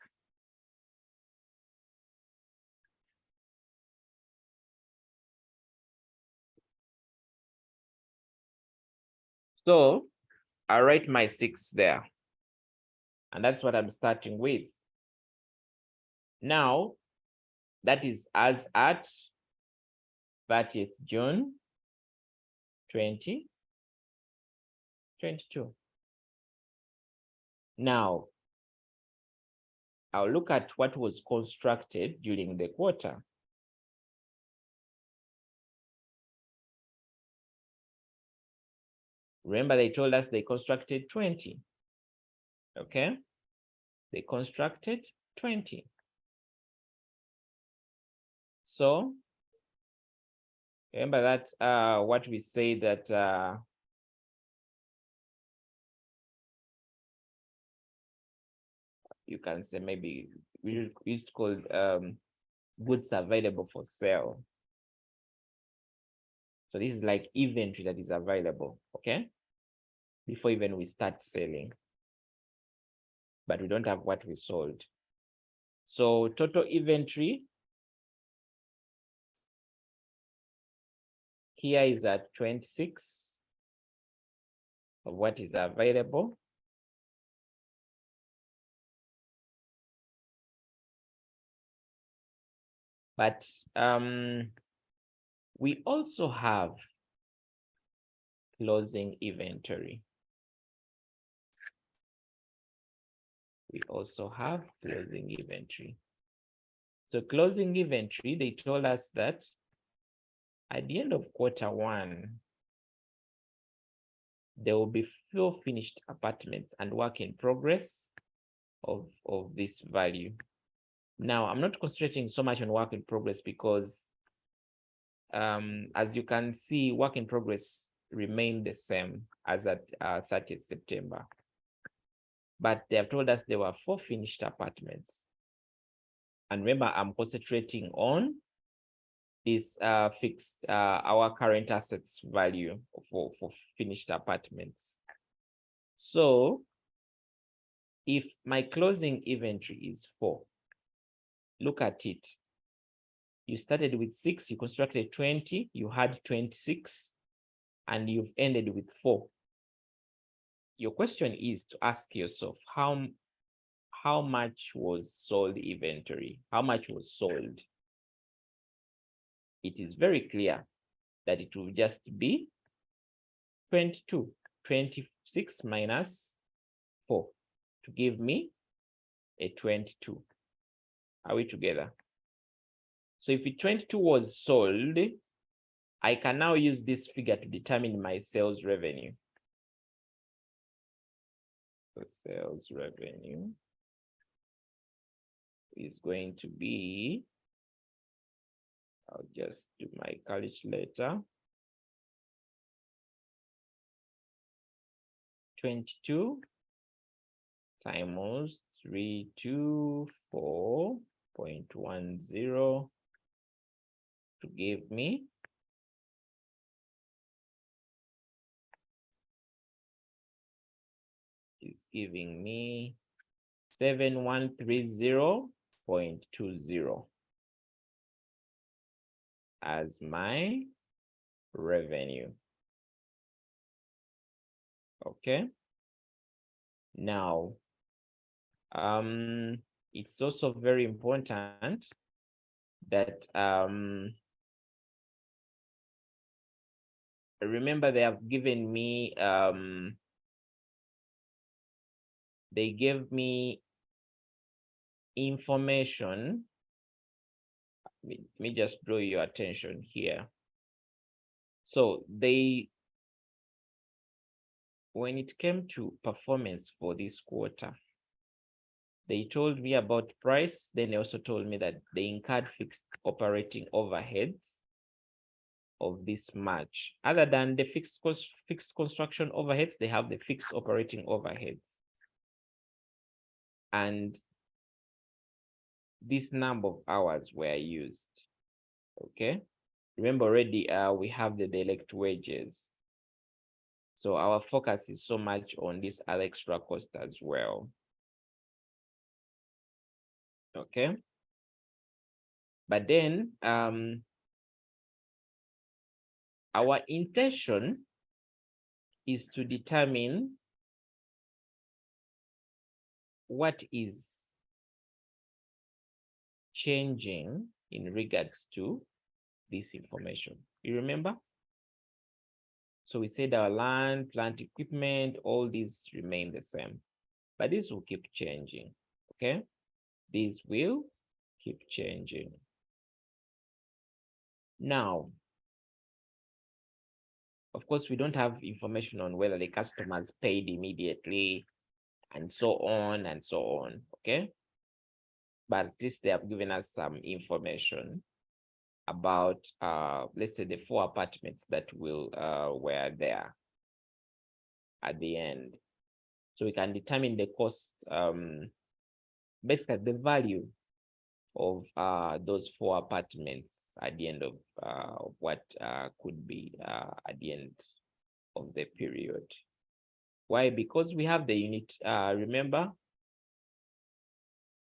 So I write my 6 there. And that's what I'm starting with. Now, that is as at 30th June 2022. Now, I'll look at what was constructed during the quarter. Remember, they told us they constructed 20. Okay. They constructed 20. So remember that what we say that you can say maybe we used to call goods available for sale. So this is like inventory that is available, okay? Before even we start selling. But we don't have what we sold. So total inventory here is at 26 of what is available. But we also have closing inventory. We also have closing inventory. So closing inventory, they told us that at the end of Q1, there will be 4 finished apartments and work in progress of this value. Now, I'm not concentrating so much on work in progress because as you can see, work in progress remained the same as at 30th September. But they have told us there were 4 finished apartments. And remember, I'm concentrating on this fixed our current assets value for finished apartments. So if my closing inventory is 4, look at it. You started with 6, you constructed 20, you had 26, and you've ended with 4. Your question is to ask yourself, how much was sold inventory? How much was sold? It is very clear that it will just be 22, 26 minus 4 to give me a 22. Are we together? So if 22 was sold, I can now use this figure to determine my sales revenue. So sales revenue is going to be, I'll just do my calculator. 22 times 324.10 to give me is giving me 7130.20 as my revenue. Okay. Now, it's also very important that remember they have given me they gave me information. Let me just draw your attention here. So when it came to performance for this quarter, they told me about price. Then they also told me that they incurred fixed operating overheads of this March. Other than the fixed construction overheads, they have the fixed operating overheads. And this number of hours were used. Okay. Remember already we have the direct wages. So our focus is so much on this other extra cost as well. Okay. But then our intention is to determine what is changing in regards to this information. You remember? So we said our land, plant equipment, all these remain the same, but this will keep changing. Okay. These will keep changing. Now, of course, we don't have information on whether the customers paid immediately and so on and so on. Okay. But at least they have given us some information about let's say the 4 apartments that will were there at the end. So we can determine the cost, basically the value of those 4 apartments at the end of what could be at the end of the period. Why? Because we have the unit. Remember,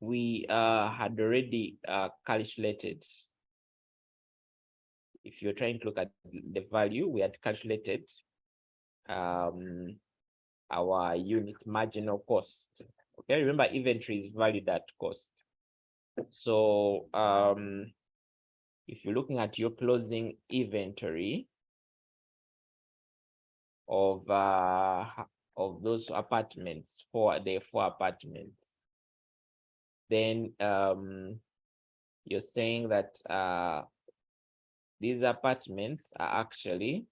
we had already calculated. If you're trying to look at the value, we had calculated our unit marginal cost. Okay, remember inventory is valued at cost. So if you're looking at your closing inventory of those apartments, the 4 apartments, then you're saying that these apartments are actually,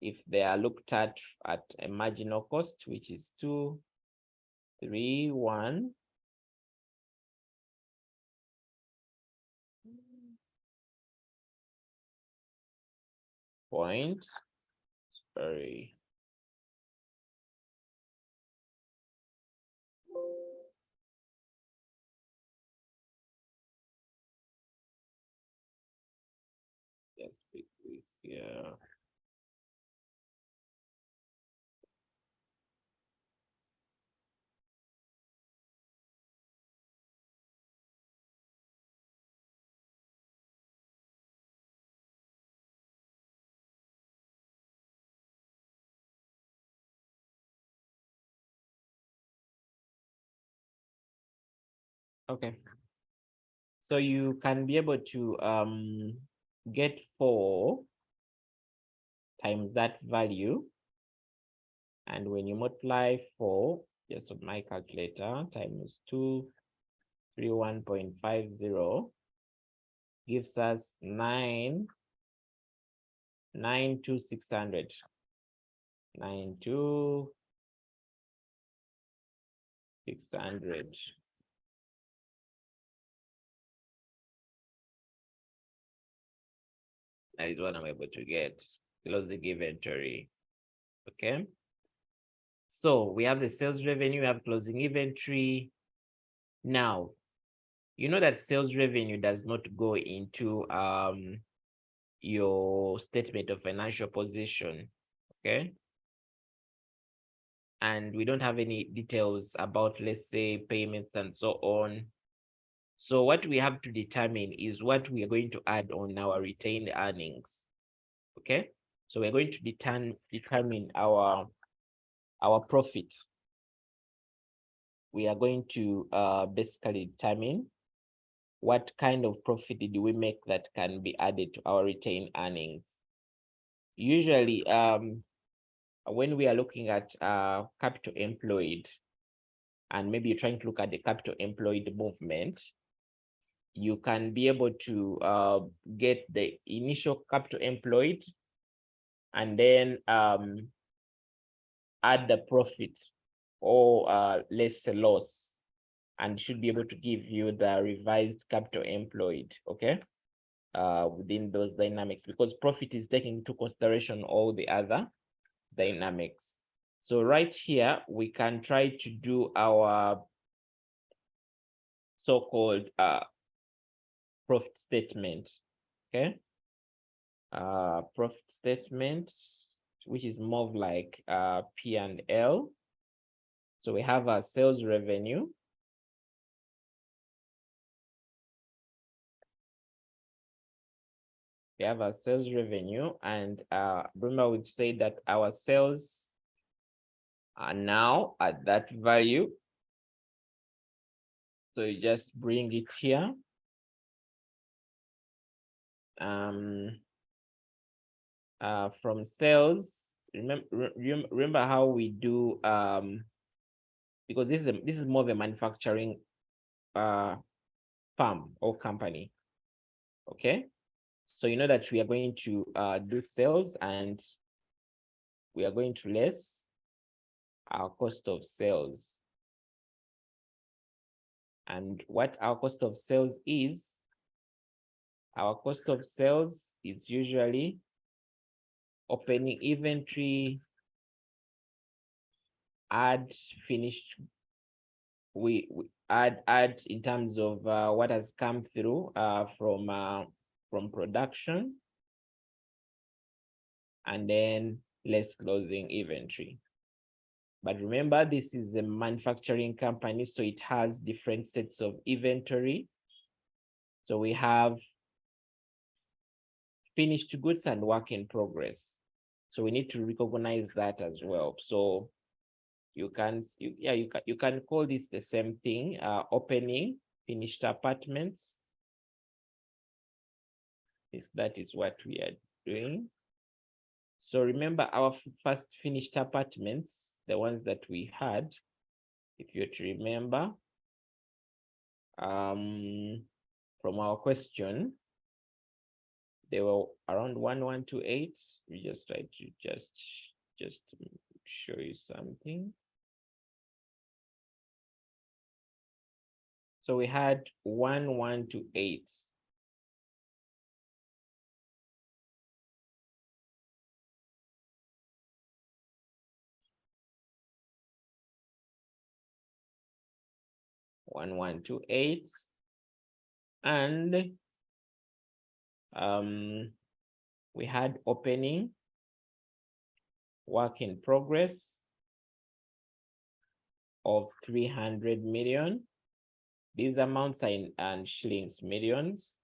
if they are looked at a marginal cost, which is 231 point, sorry, let's pick this here. Okay, so you can be able to get 4 times that value, and when you multiply 4 just on my calculator times 231.50 gives us 9,600. 9,600. That is what I'm able to get. Closing inventory. Okay. So we have the sales revenue, we have closing inventory. Now, you know that sales revenue does not go into your statement of financial position. Okay. And we don't have any details about, let's say, payments and so on. So what we have to determine is what we are going to add on our retained earnings. Okay, so we're going to determine our profit. We are going to basically determine what kind of profit did we make that can be added to our retained earnings. Usually, when we are looking at capital employed, and maybe you're trying to look at the capital employed movement, you can be able to get the initial capital employed and then add the profit or less loss, and should be able to give you the revised capital employed, okay, within those dynamics, because profit is taking into consideration all the other dynamics. So right here, we can try to do our so-called profit statement, okay? Profit statement, which is more of like P&L. So we have our sales revenue. We have our sales revenue, and remember we said that our sales are now at that value. So you just bring it here. From sales, remember how we do because this is more of a manufacturing firm or company. Okay, so you know that we are going to do sales, and we are going to less our cost of sales. And what our cost of sales is, our cost of sales is usually opening inventory, add finished, we add in terms of what has come through from production, and then less closing inventory. But remember, this is a manufacturing company, so it has different sets of inventory. So we have finished goods and work in progress. So we need to recognize that as well. So you can call this the same thing, opening finished apartments, That is what we are doing. So remember our first finished apartments, the ones that we had, if you to remember, from our question, they were around 1128. We just try to just show you something. So we had 1128. And we had opening, work in progress of 300 million. These amounts are in shillings millions.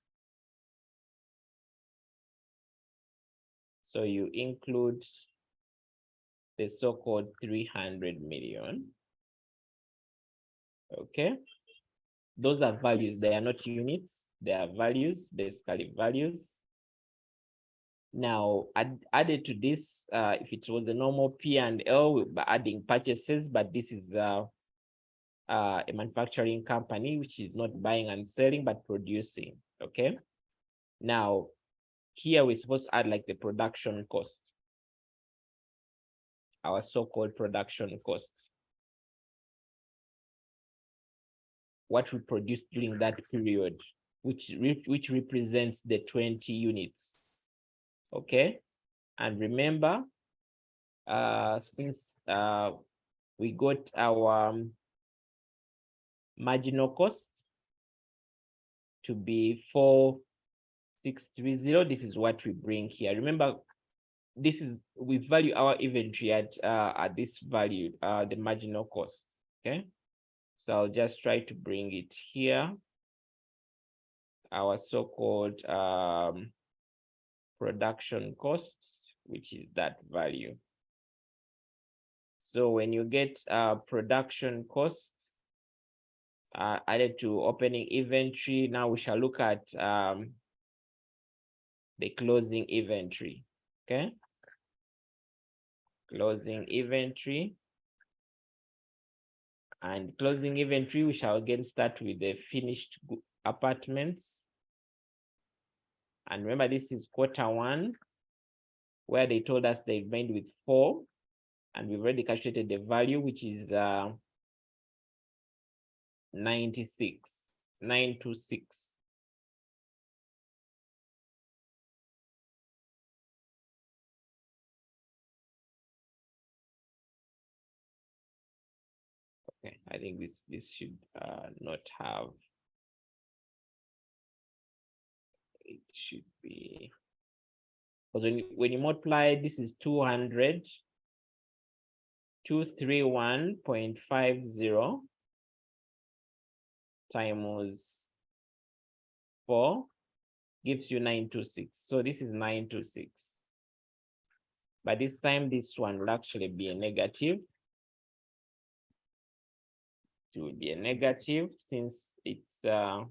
So you include the so-called 300 million. Okay. Those are values. They are not units. They are values, basically values. Now, added to this, if it was a normal P&L, we'll be adding purchases, but this is a manufacturing company, which is not buying and selling, but producing, okay? Now, here we're supposed to add like the production cost, our so-called production cost. What we produced during that period, which represents the 20 units, okay? And remember, since we got our marginal cost to be 4630, this is what we bring here. Remember, this is, we value our inventory at this value, the marginal cost, okay? So I'll just try to bring it here, our so-called production cost, which is that value. So when you get production costs added to opening inventory, now we shall look at the closing inventory, okay? Closing inventory. And closing inventory, we shall again start with the finished apartments. And remember, this is Q1, where they told us they made with 4, and we've already calculated the value, which is 926. Okay, I think this should not have. It should be, because when you multiply, this is 200, 231.50 times 4 gives you 926. So this is 926. But this time, this one will actually be a negative. It will be a negative since it's sorry.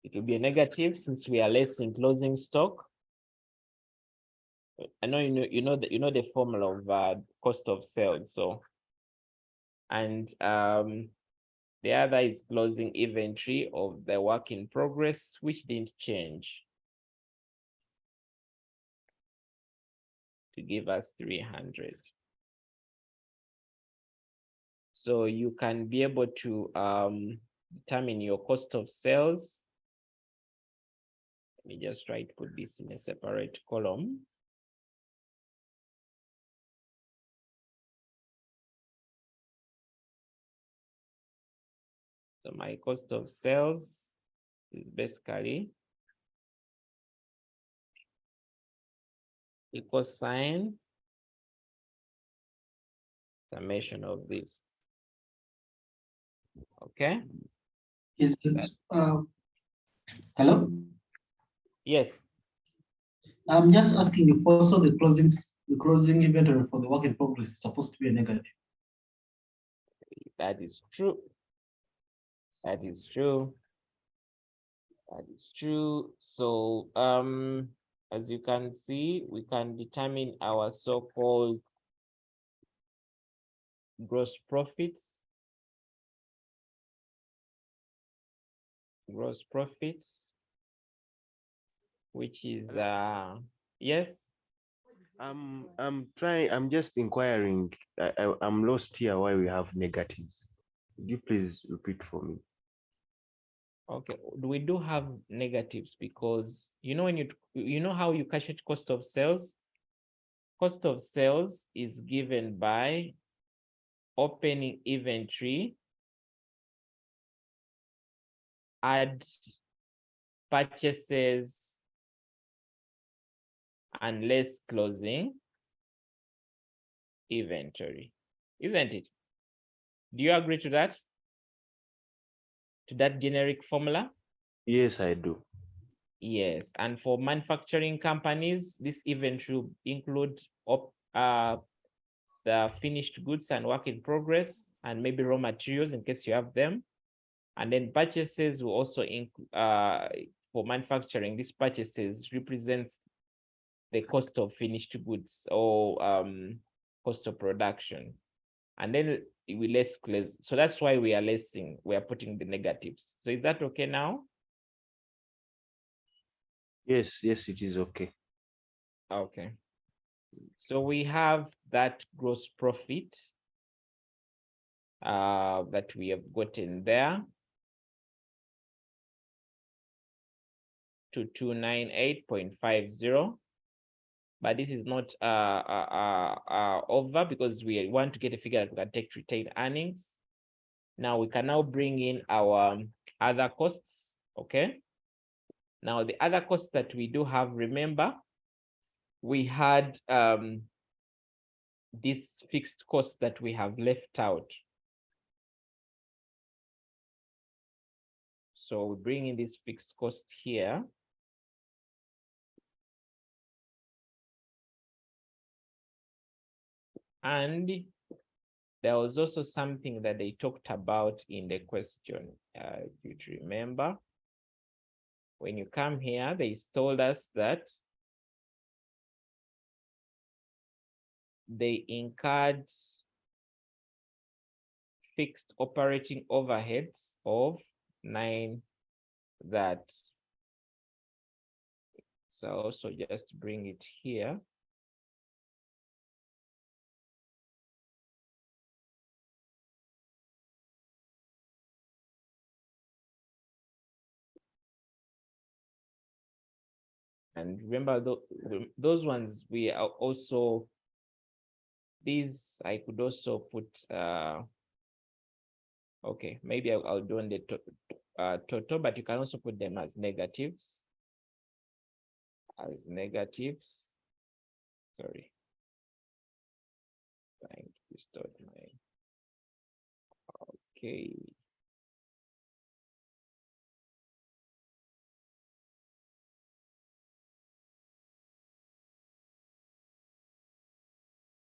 It will be a negative since we are less in closing stock. I know you know the formula of cost of sales. So, and the other is closing inventory of the work in progress, which didn't change, to give us 300. So you can be able to determine your cost of sales. Let me just try to put this in a separate column. So my cost of sales is basically equal sign summation of this. Okay. Is it hello? Yes. I'm just asking if also the closing inventory for the work in progress is supposed to be a negative. That is true. That is true. That is true. So as you can see, we can determine our so-called gross profits. Gross profits, which is yes. I'm just inquiring. I'm lost here why we have negatives. Could you please repeat for me? Okay, we do have negatives because when you know how you calculate cost of sales. Cost of sales is given by opening inventory, add purchases, and less closing inventory, isn't it? Do you agree to that? To that generic formula? Yes, I do. Yes, and for manufacturing companies, this inventory will include the finished goods and work in progress, and maybe raw materials in case you have them. And then purchases will also include, for manufacturing, these purchases represents the cost of finished goods or cost of production. And then we less close. So that's why we are putting the negatives. So is that okay now? Yes, it is okay. Okay. So we have that gross profit that we have gotten there to 298.50. But this is not over because we want to get a figure that we can take retained earnings. Now we can now bring in our other costs, okay? Now the other costs that we do have, remember, we had this fixed cost that we have left out. So we bring in this fixed cost here. And there was also something that they talked about in the question, if you remember. When you come here, they told us that they incurred fixed operating overheads of 9 that. So also just bring it here. And remember, those ones we are also, these I could also put, okay, maybe I'll do on the total, but you can also put them as negatives. Sorry. Trying to restore my, okay.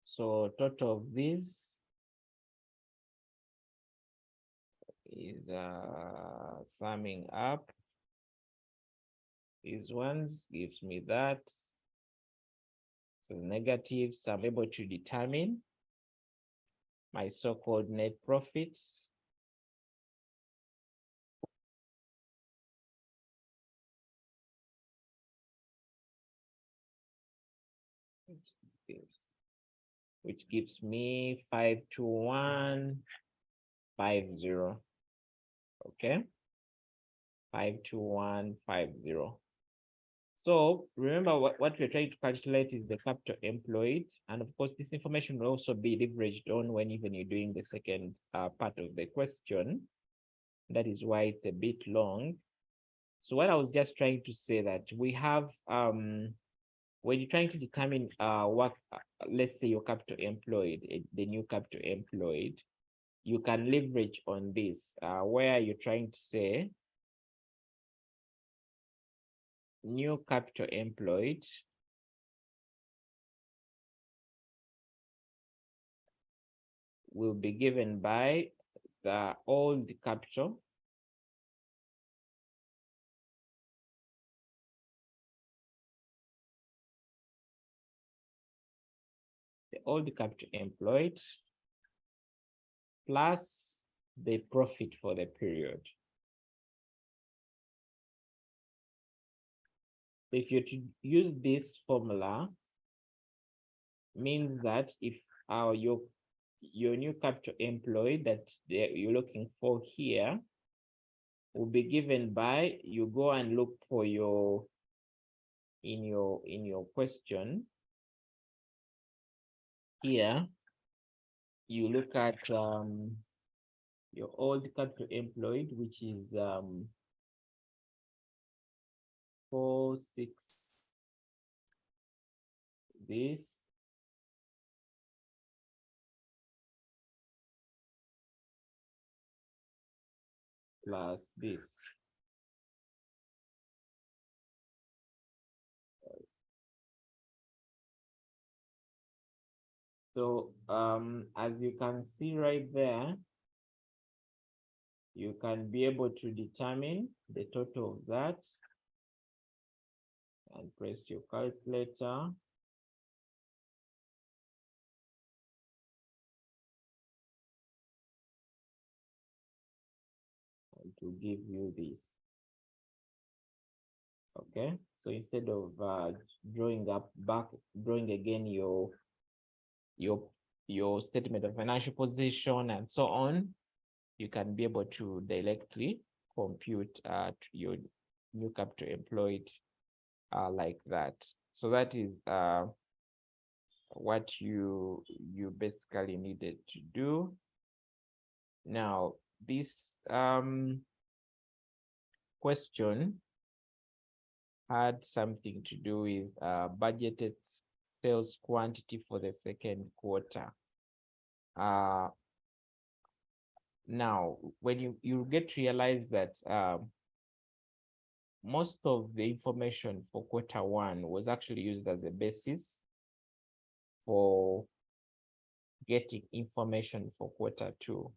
So total of these is summing up. These ones gives me that. So negatives, I'm able to determine my so-called net profits. Which gives me 52150. Okay, 52150. So remember what we're trying to calculate is the capital employed, and of course this information will also be leveraged on when even you're doing the second part of the question. That is why it's a bit long. So what I was just trying to say that we have when you're trying to determine what, let's say your capital employed, the new capital employed, you can leverage on this, where you're trying to say new capital employed will be given by the old capital. The old capital employed plus the profit for the period. If you to use this formula, means that if your new capital employed that you're looking for here will be given by, you go and look for your in your question here, you look at your old capital employed, which is 46, this plus this. So as you can see right there, you can be able to determine the total of that and press your calculator. And to give you this. Okay, so instead of drawing again your statement of financial position and so on, you can be able to directly compute your new capital employed like that. So that is what you basically needed to do. Now this question had something to do with budgeted sales quantity for the second quarter. Now, when you get to realize that most of the information for quarter one was actually used as a basis for getting information for quarter two.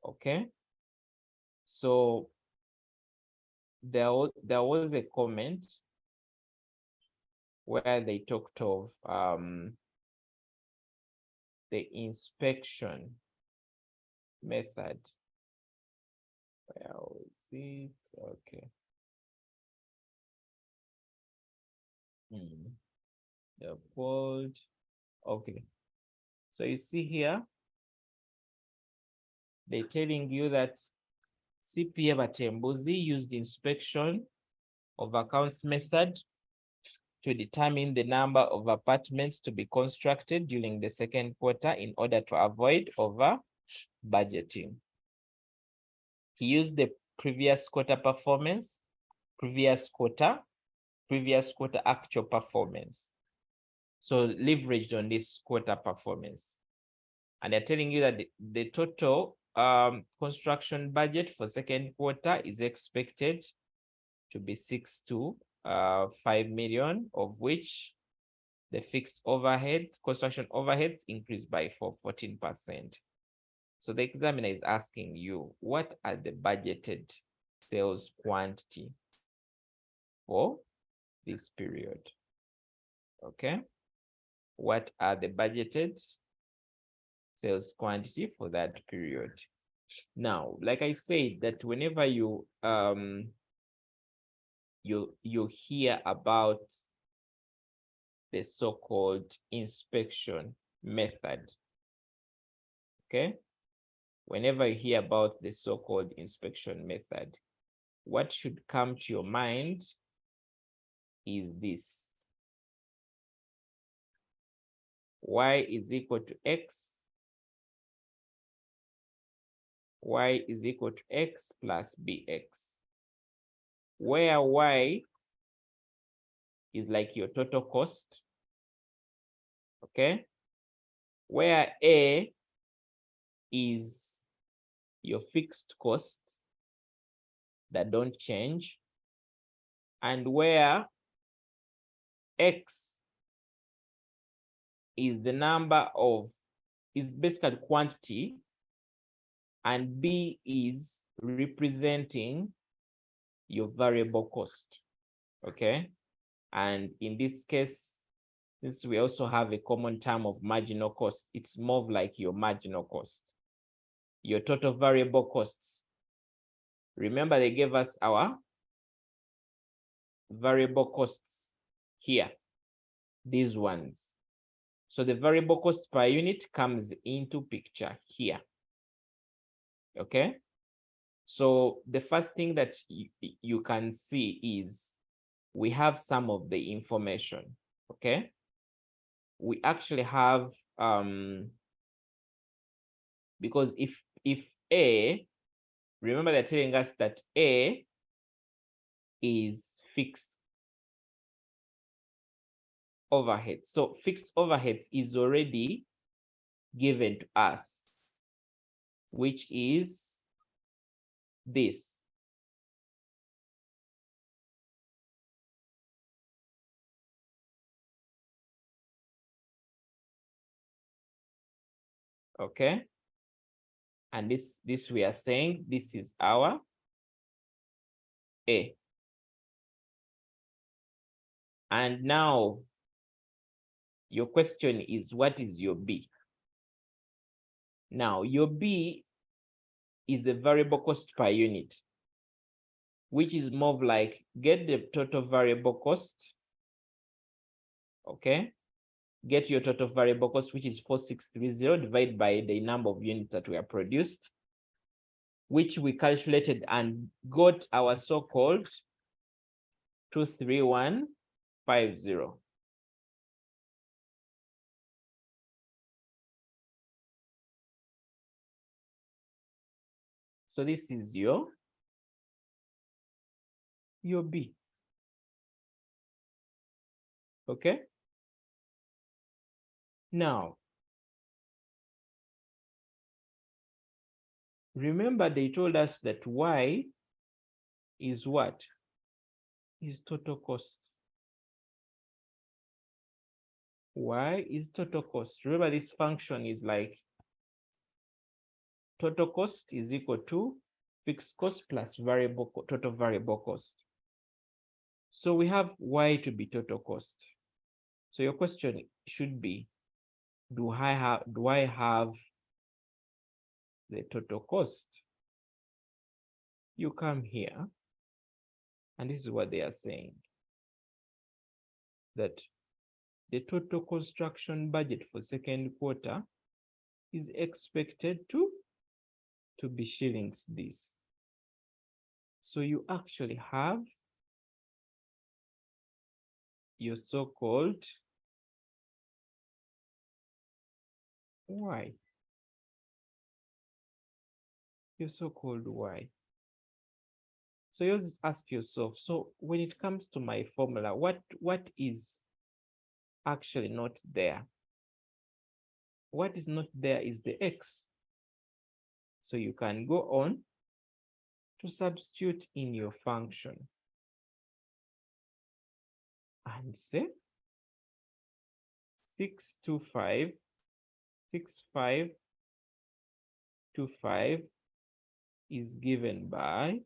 Okay, so there was a comment where they talked of the inspection method. Where was it? Okay. The bold. Okay. So you see here, they're telling you that CPA Batembuzi used inspection of accounts method to determine the number of apartments to be constructed during the second quarter in order to avoid over budgeting. He used the previous quarter performance, previous quarter actual performance. So leveraged on this quarter performance. And they're telling you that the total construction budget for second quarter is expected to be 6 to 5 million, of which the fixed overhead, construction overheads increased by 14%. So the examiner is asking you, what are the budgeted sales quantity for this period? Okay, what are the budgeted sales quantity for that period? Now, like I said, that whenever you hear about the so-called inspection method, okay, whenever you hear about the so-called inspection method, what should come to your mind is this: y is equal to x, y is equal to x plus bx, where y is like your total cost, okay, where a is your fixed costs that don't change, and where x is the number of, is basically quantity and B is representing your variable cost, okay? And in this case, since we also have a common term of marginal cost, it's more of like your marginal cost. Your total variable costs. Remember, they gave us our variable costs here, these ones. So the variable cost per unit comes into picture here, okay? So the first thing that you can see is we have some of the information, okay? We actually have, because if A, remember they're telling us that A is fixed overhead. So fixed overheads is already given to us, which is this. Okay. And this we are saying this is our A. And now your question is, what is your B? Now your B is the variable cost per unit, which is more of like get the total variable cost, okay? Get your total variable cost, which is 4630, divided by the number of units that were produced, which we calculated and got our so-called 23150. So this is your B. Okay. Now, remember they told us that Y is what? Is total cost. Y is total cost. Remember this function is like total cost is equal to fixed cost plus total variable cost. So we have Y to be total cost. So your question should be, do I have the total cost? You come here, and this is what they are saying, that the total construction budget for second quarter is expected to be shillings this. So you actually have your so-called Y. Your so-called Y. So you just ask yourself, so when it comes to my formula, what is actually not there? What is not there is the X. So you can go on to substitute in your function and say 6256525 is given by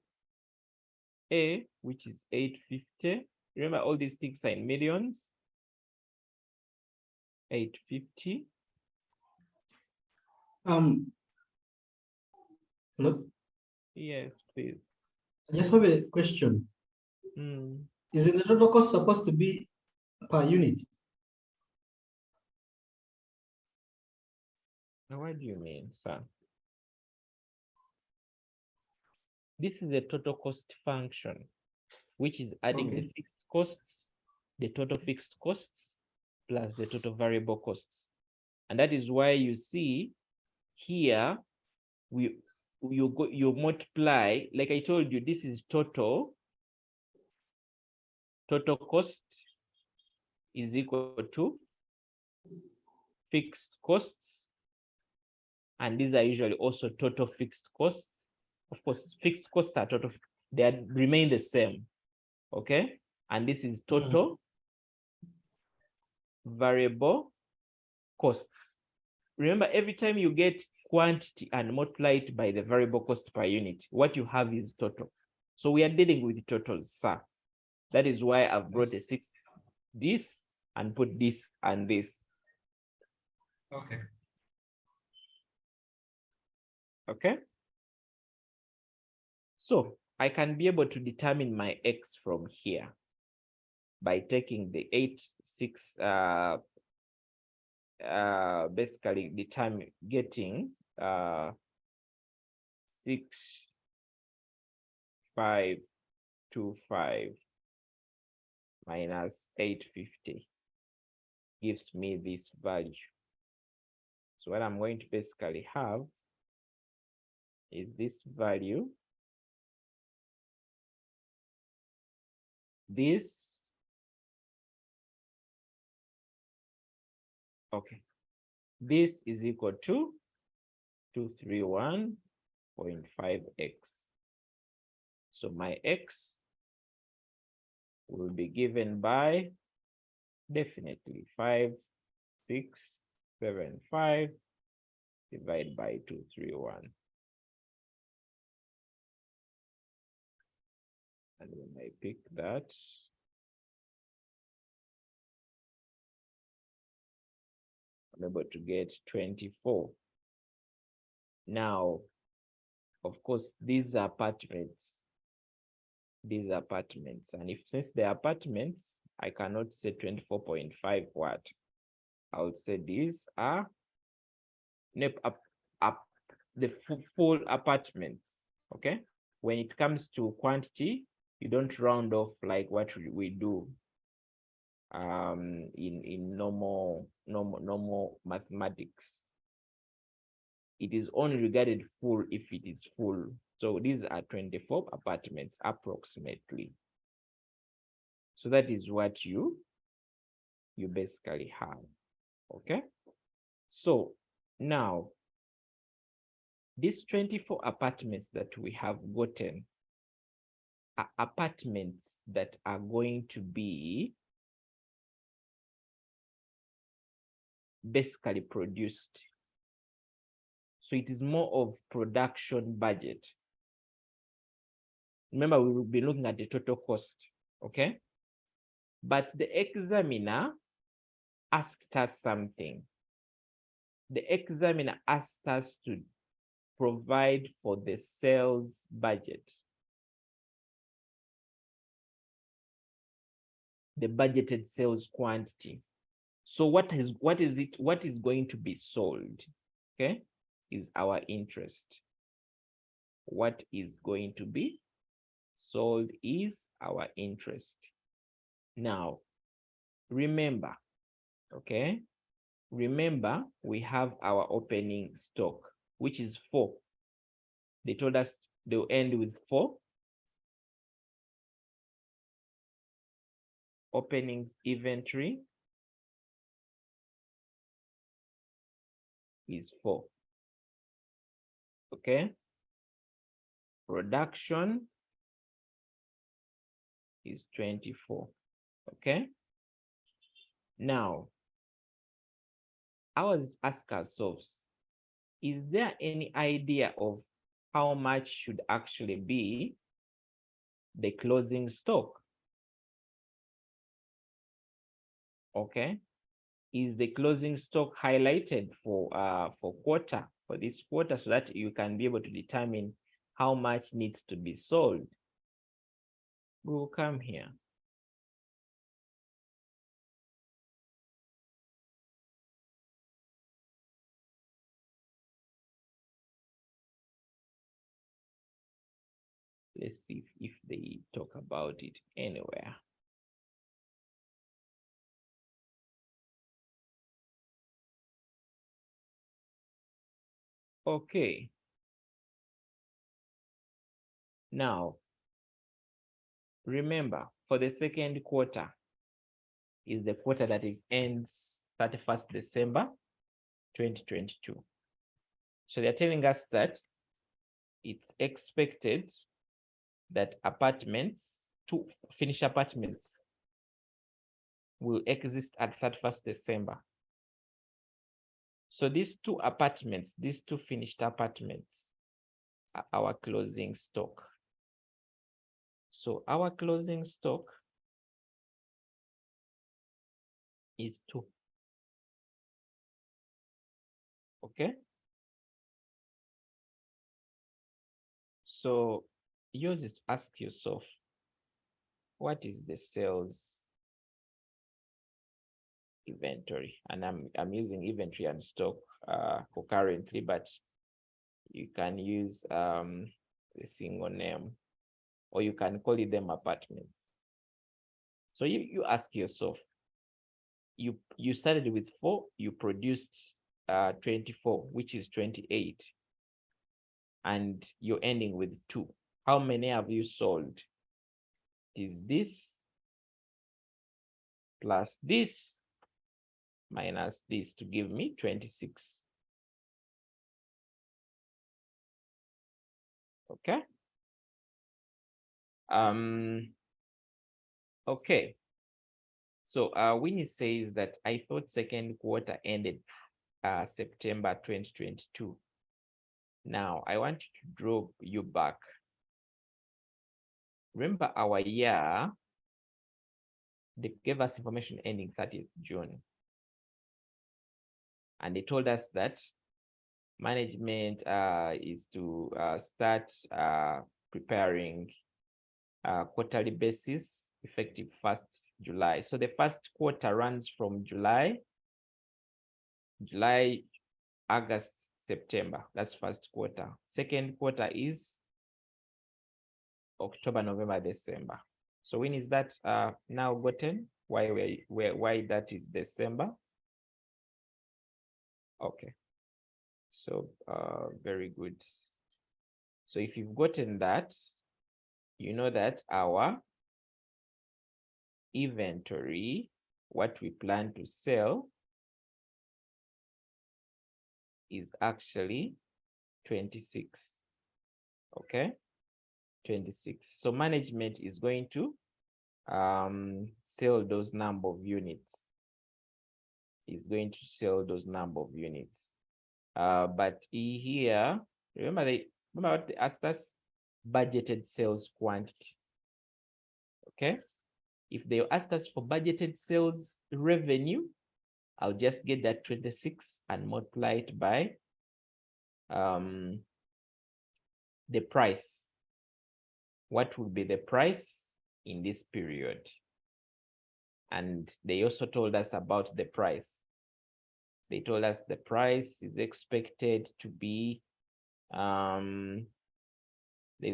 A, which is 850. Remember, all these things are in millions. 850. Hello? Yes, please. I just have a question. Is the total cost supposed to be per unit? What do you mean, sir? This is the total cost function, which is adding the fixed costs, the total fixed costs, plus the total variable costs. And that is why you see here, you multiply, like I told you, this is total cost is equal to fixed costs. And these are usually also total fixed costs. Of course, fixed costs are total, they remain the same. Okay. And this is total variable costs. Remember, every time you get quantity and multiply it by the variable cost per unit, what you have is total. So we are dealing with totals, sir. That is why I've brought a 6, this, and put this and this. Okay. Okay. So I can be able to determine my X from here by taking the 8, 6, basically getting 6, 5, 2, 5 minus 850 gives me this value. So what I'm going to basically have is this value. This, okay, this is equal to 231.5x. So my x will be given by definitely 5675 divided by 231. And when I pick that, I'm able to get 24. Now, of course, these are apartments. These are apartments. And if since they're apartments, I cannot say 24.5 what? I would say these are the full apartments. Okay. When it comes to quantity, you don't round off like what we do in normal mathematics. It is only regarded full if it is full. So these are 24 apartments approximately. So that is what you basically have. Okay. So now these 24 apartments that we have gotten are apartments that are going to be basically produced. So it is more of production budget. Remember, we will be looking at the total cost, okay? But the examiner asked us something. The examiner asked us to provide for the sales budget. The budgeted sales quantity. So what is going to be sold, okay, is our interest. What is going to be sold is our interest. Now, remember, okay, remember we have our opening stock, which is 4. They told us they'll end with 4. Openings inventory is 4. Okay. Production is 24. Okay. Now, I was asked ourselves, is there any idea of how much should actually be the closing stock? Okay. Is the closing stock highlighted for quarter, for this quarter, so that you can be able to determine how much needs to be sold? We will come here. Let's see if they talk about it anywhere. Okay. Now, remember, for the second quarter is the quarter that ends 31st December 2022. So they're telling us that it's expected that apartments, 2 finished apartments, will exist at 31st December. So these two apartments, these two finished apartments are our closing stock. So our closing stock is 2. Okay. So yours is to ask yourself, what is the sales inventory? And I'm using inventory and stock concurrently, but you can use a single name, or you can call it them apartments. So you ask yourself, you started with 4, you produced 24, which is 28, and you're ending with 2. How many have you sold? Is this plus this minus this to give me 26. Okay. Okay. So Winnie says that I thought second quarter ended September 2022. Now I want to draw you back. Remember our year, they gave us information ending 30th June. And they told us that management is to start preparing quarterly basis effective 1st July. So the first quarter runs from July, August, September. That's first quarter. Second quarter is October, November, December. So when is that now gotten? Why that is December? Okay. So very good. So if you've gotten that, you know that our inventory, what we plan to sell, is actually 26. Okay, 26. So management is going to sell those number of units. Is going to sell those number of units. But here, remember what they asked us? Budgeted sales quantity. Okay. If they asked us for budgeted sales revenue, I'll just get that 26 and multiply it by the price. What would be the price in this period? And they also told us about the price. They told us the price is expected to be, there's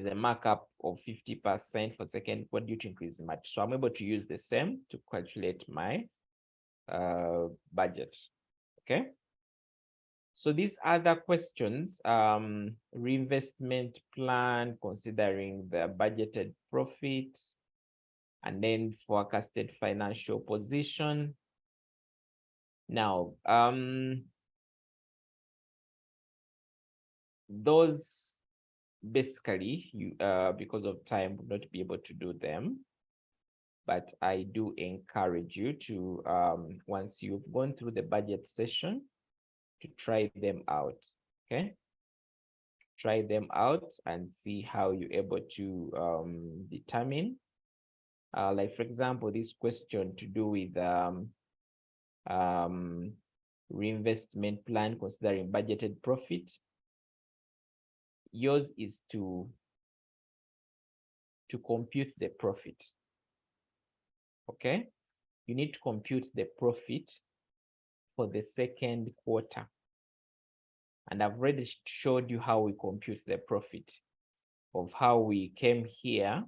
a markup of 50% for second quarter due to increase in much. So I'm able to use the same to calculate my budget. Okay. So these other questions, reinvestment plan, considering the budgeted profit, and then forecasted financial position. Now, those basically, you because of time will not be able to do them, but I do encourage you to once you've gone through the budget session, to try them out. Okay, try them out and see how you're able to determine, like for example, this question to do with reinvestment plan considering budgeted profit. Yours is to compute the profit. Okay, you need to compute the profit for the second quarter. And I've already showed you how we compute the profit, of how we came here.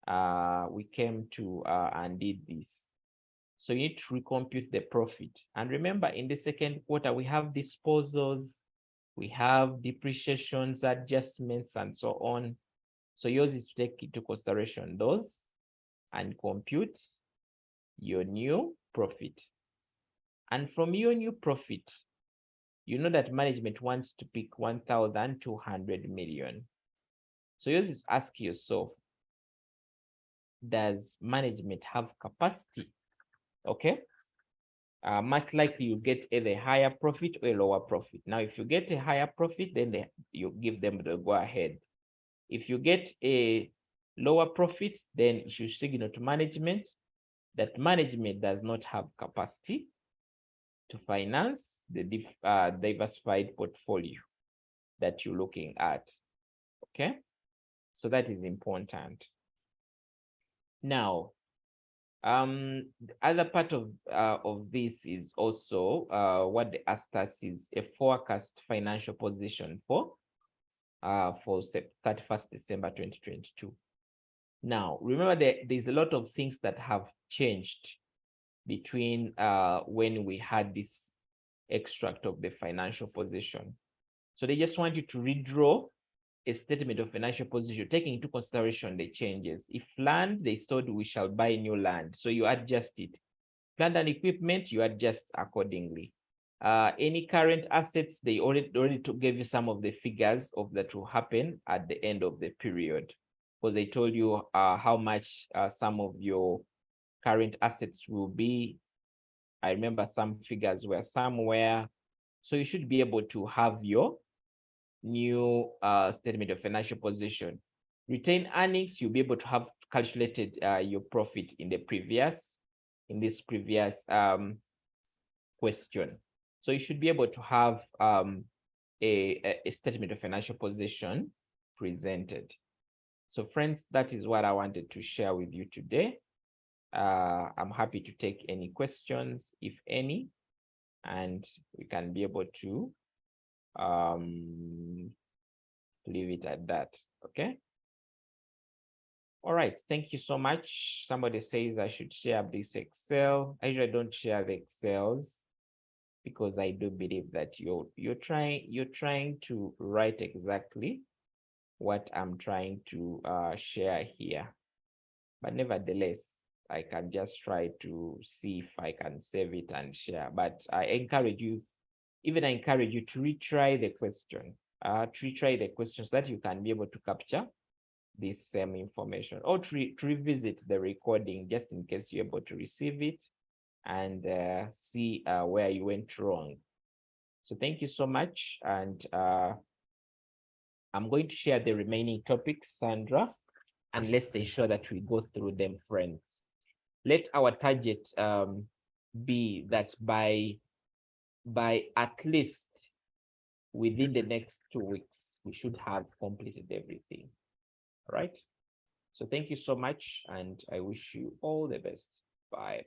We came to and did this. So you need to recompute the profit. And remember, in the second quarter, we have disposals, we have depreciations, adjustments, and so on. So yours is to take into consideration those and compute your new profit. And from your new profit, you know that management wants to pick 1,200 million. So yours is ask yourself, does management have capacity? Okay. much likely you get either a higher profit or a lower profit. Now, if you get a higher profit, then you give them the go ahead. If you get a lower profit, then you should signal to management that management does not have capacity to finance the diversified portfolio that you're looking at. Okay, so that is important. Now, the other part of this is also what the ASTAS is a forecast financial position for 31st December 2022. Now, remember that there's a lot of things that have changed between when we had this extract of the financial position. So they just want you to redraw a statement of financial position, taking into consideration the changes. If land, they said we shall buy new land, so you adjust it. Plant and equipment, you adjust accordingly. Any current assets, they already gave you some of the figures of that will happen at the end of the period, because they told you how much some of your current assets will be. I remember some figures were somewhere, so you should be able to have your new statement of financial position. Retained earnings, you'll be able to have calculated your profit in this previous question. So you should be able to have a statement of financial position presented. So friends, that is what I wanted to share with you today. I'm happy to take any questions, if any, and we can be able to leave it at that. Okay. All right, thank you so much. Somebody says I should share this Excel. I usually don't share the Excels because I do believe that you're trying to write exactly what I'm trying to share here. But nevertheless, I can just try to see if I can save it and share. But I encourage you to retry the question, so that you can be able to capture this same information, or to revisit the recording just in case you're able to receive it and see where you went wrong. So thank you so much. And I'm going to share the remaining topics, Sandra, and let's ensure that we go through them, friends. Let our target be that by at least within the next 2 weeks, we should have completed everything. All right. So thank you so much, and I wish you all the best. Bye.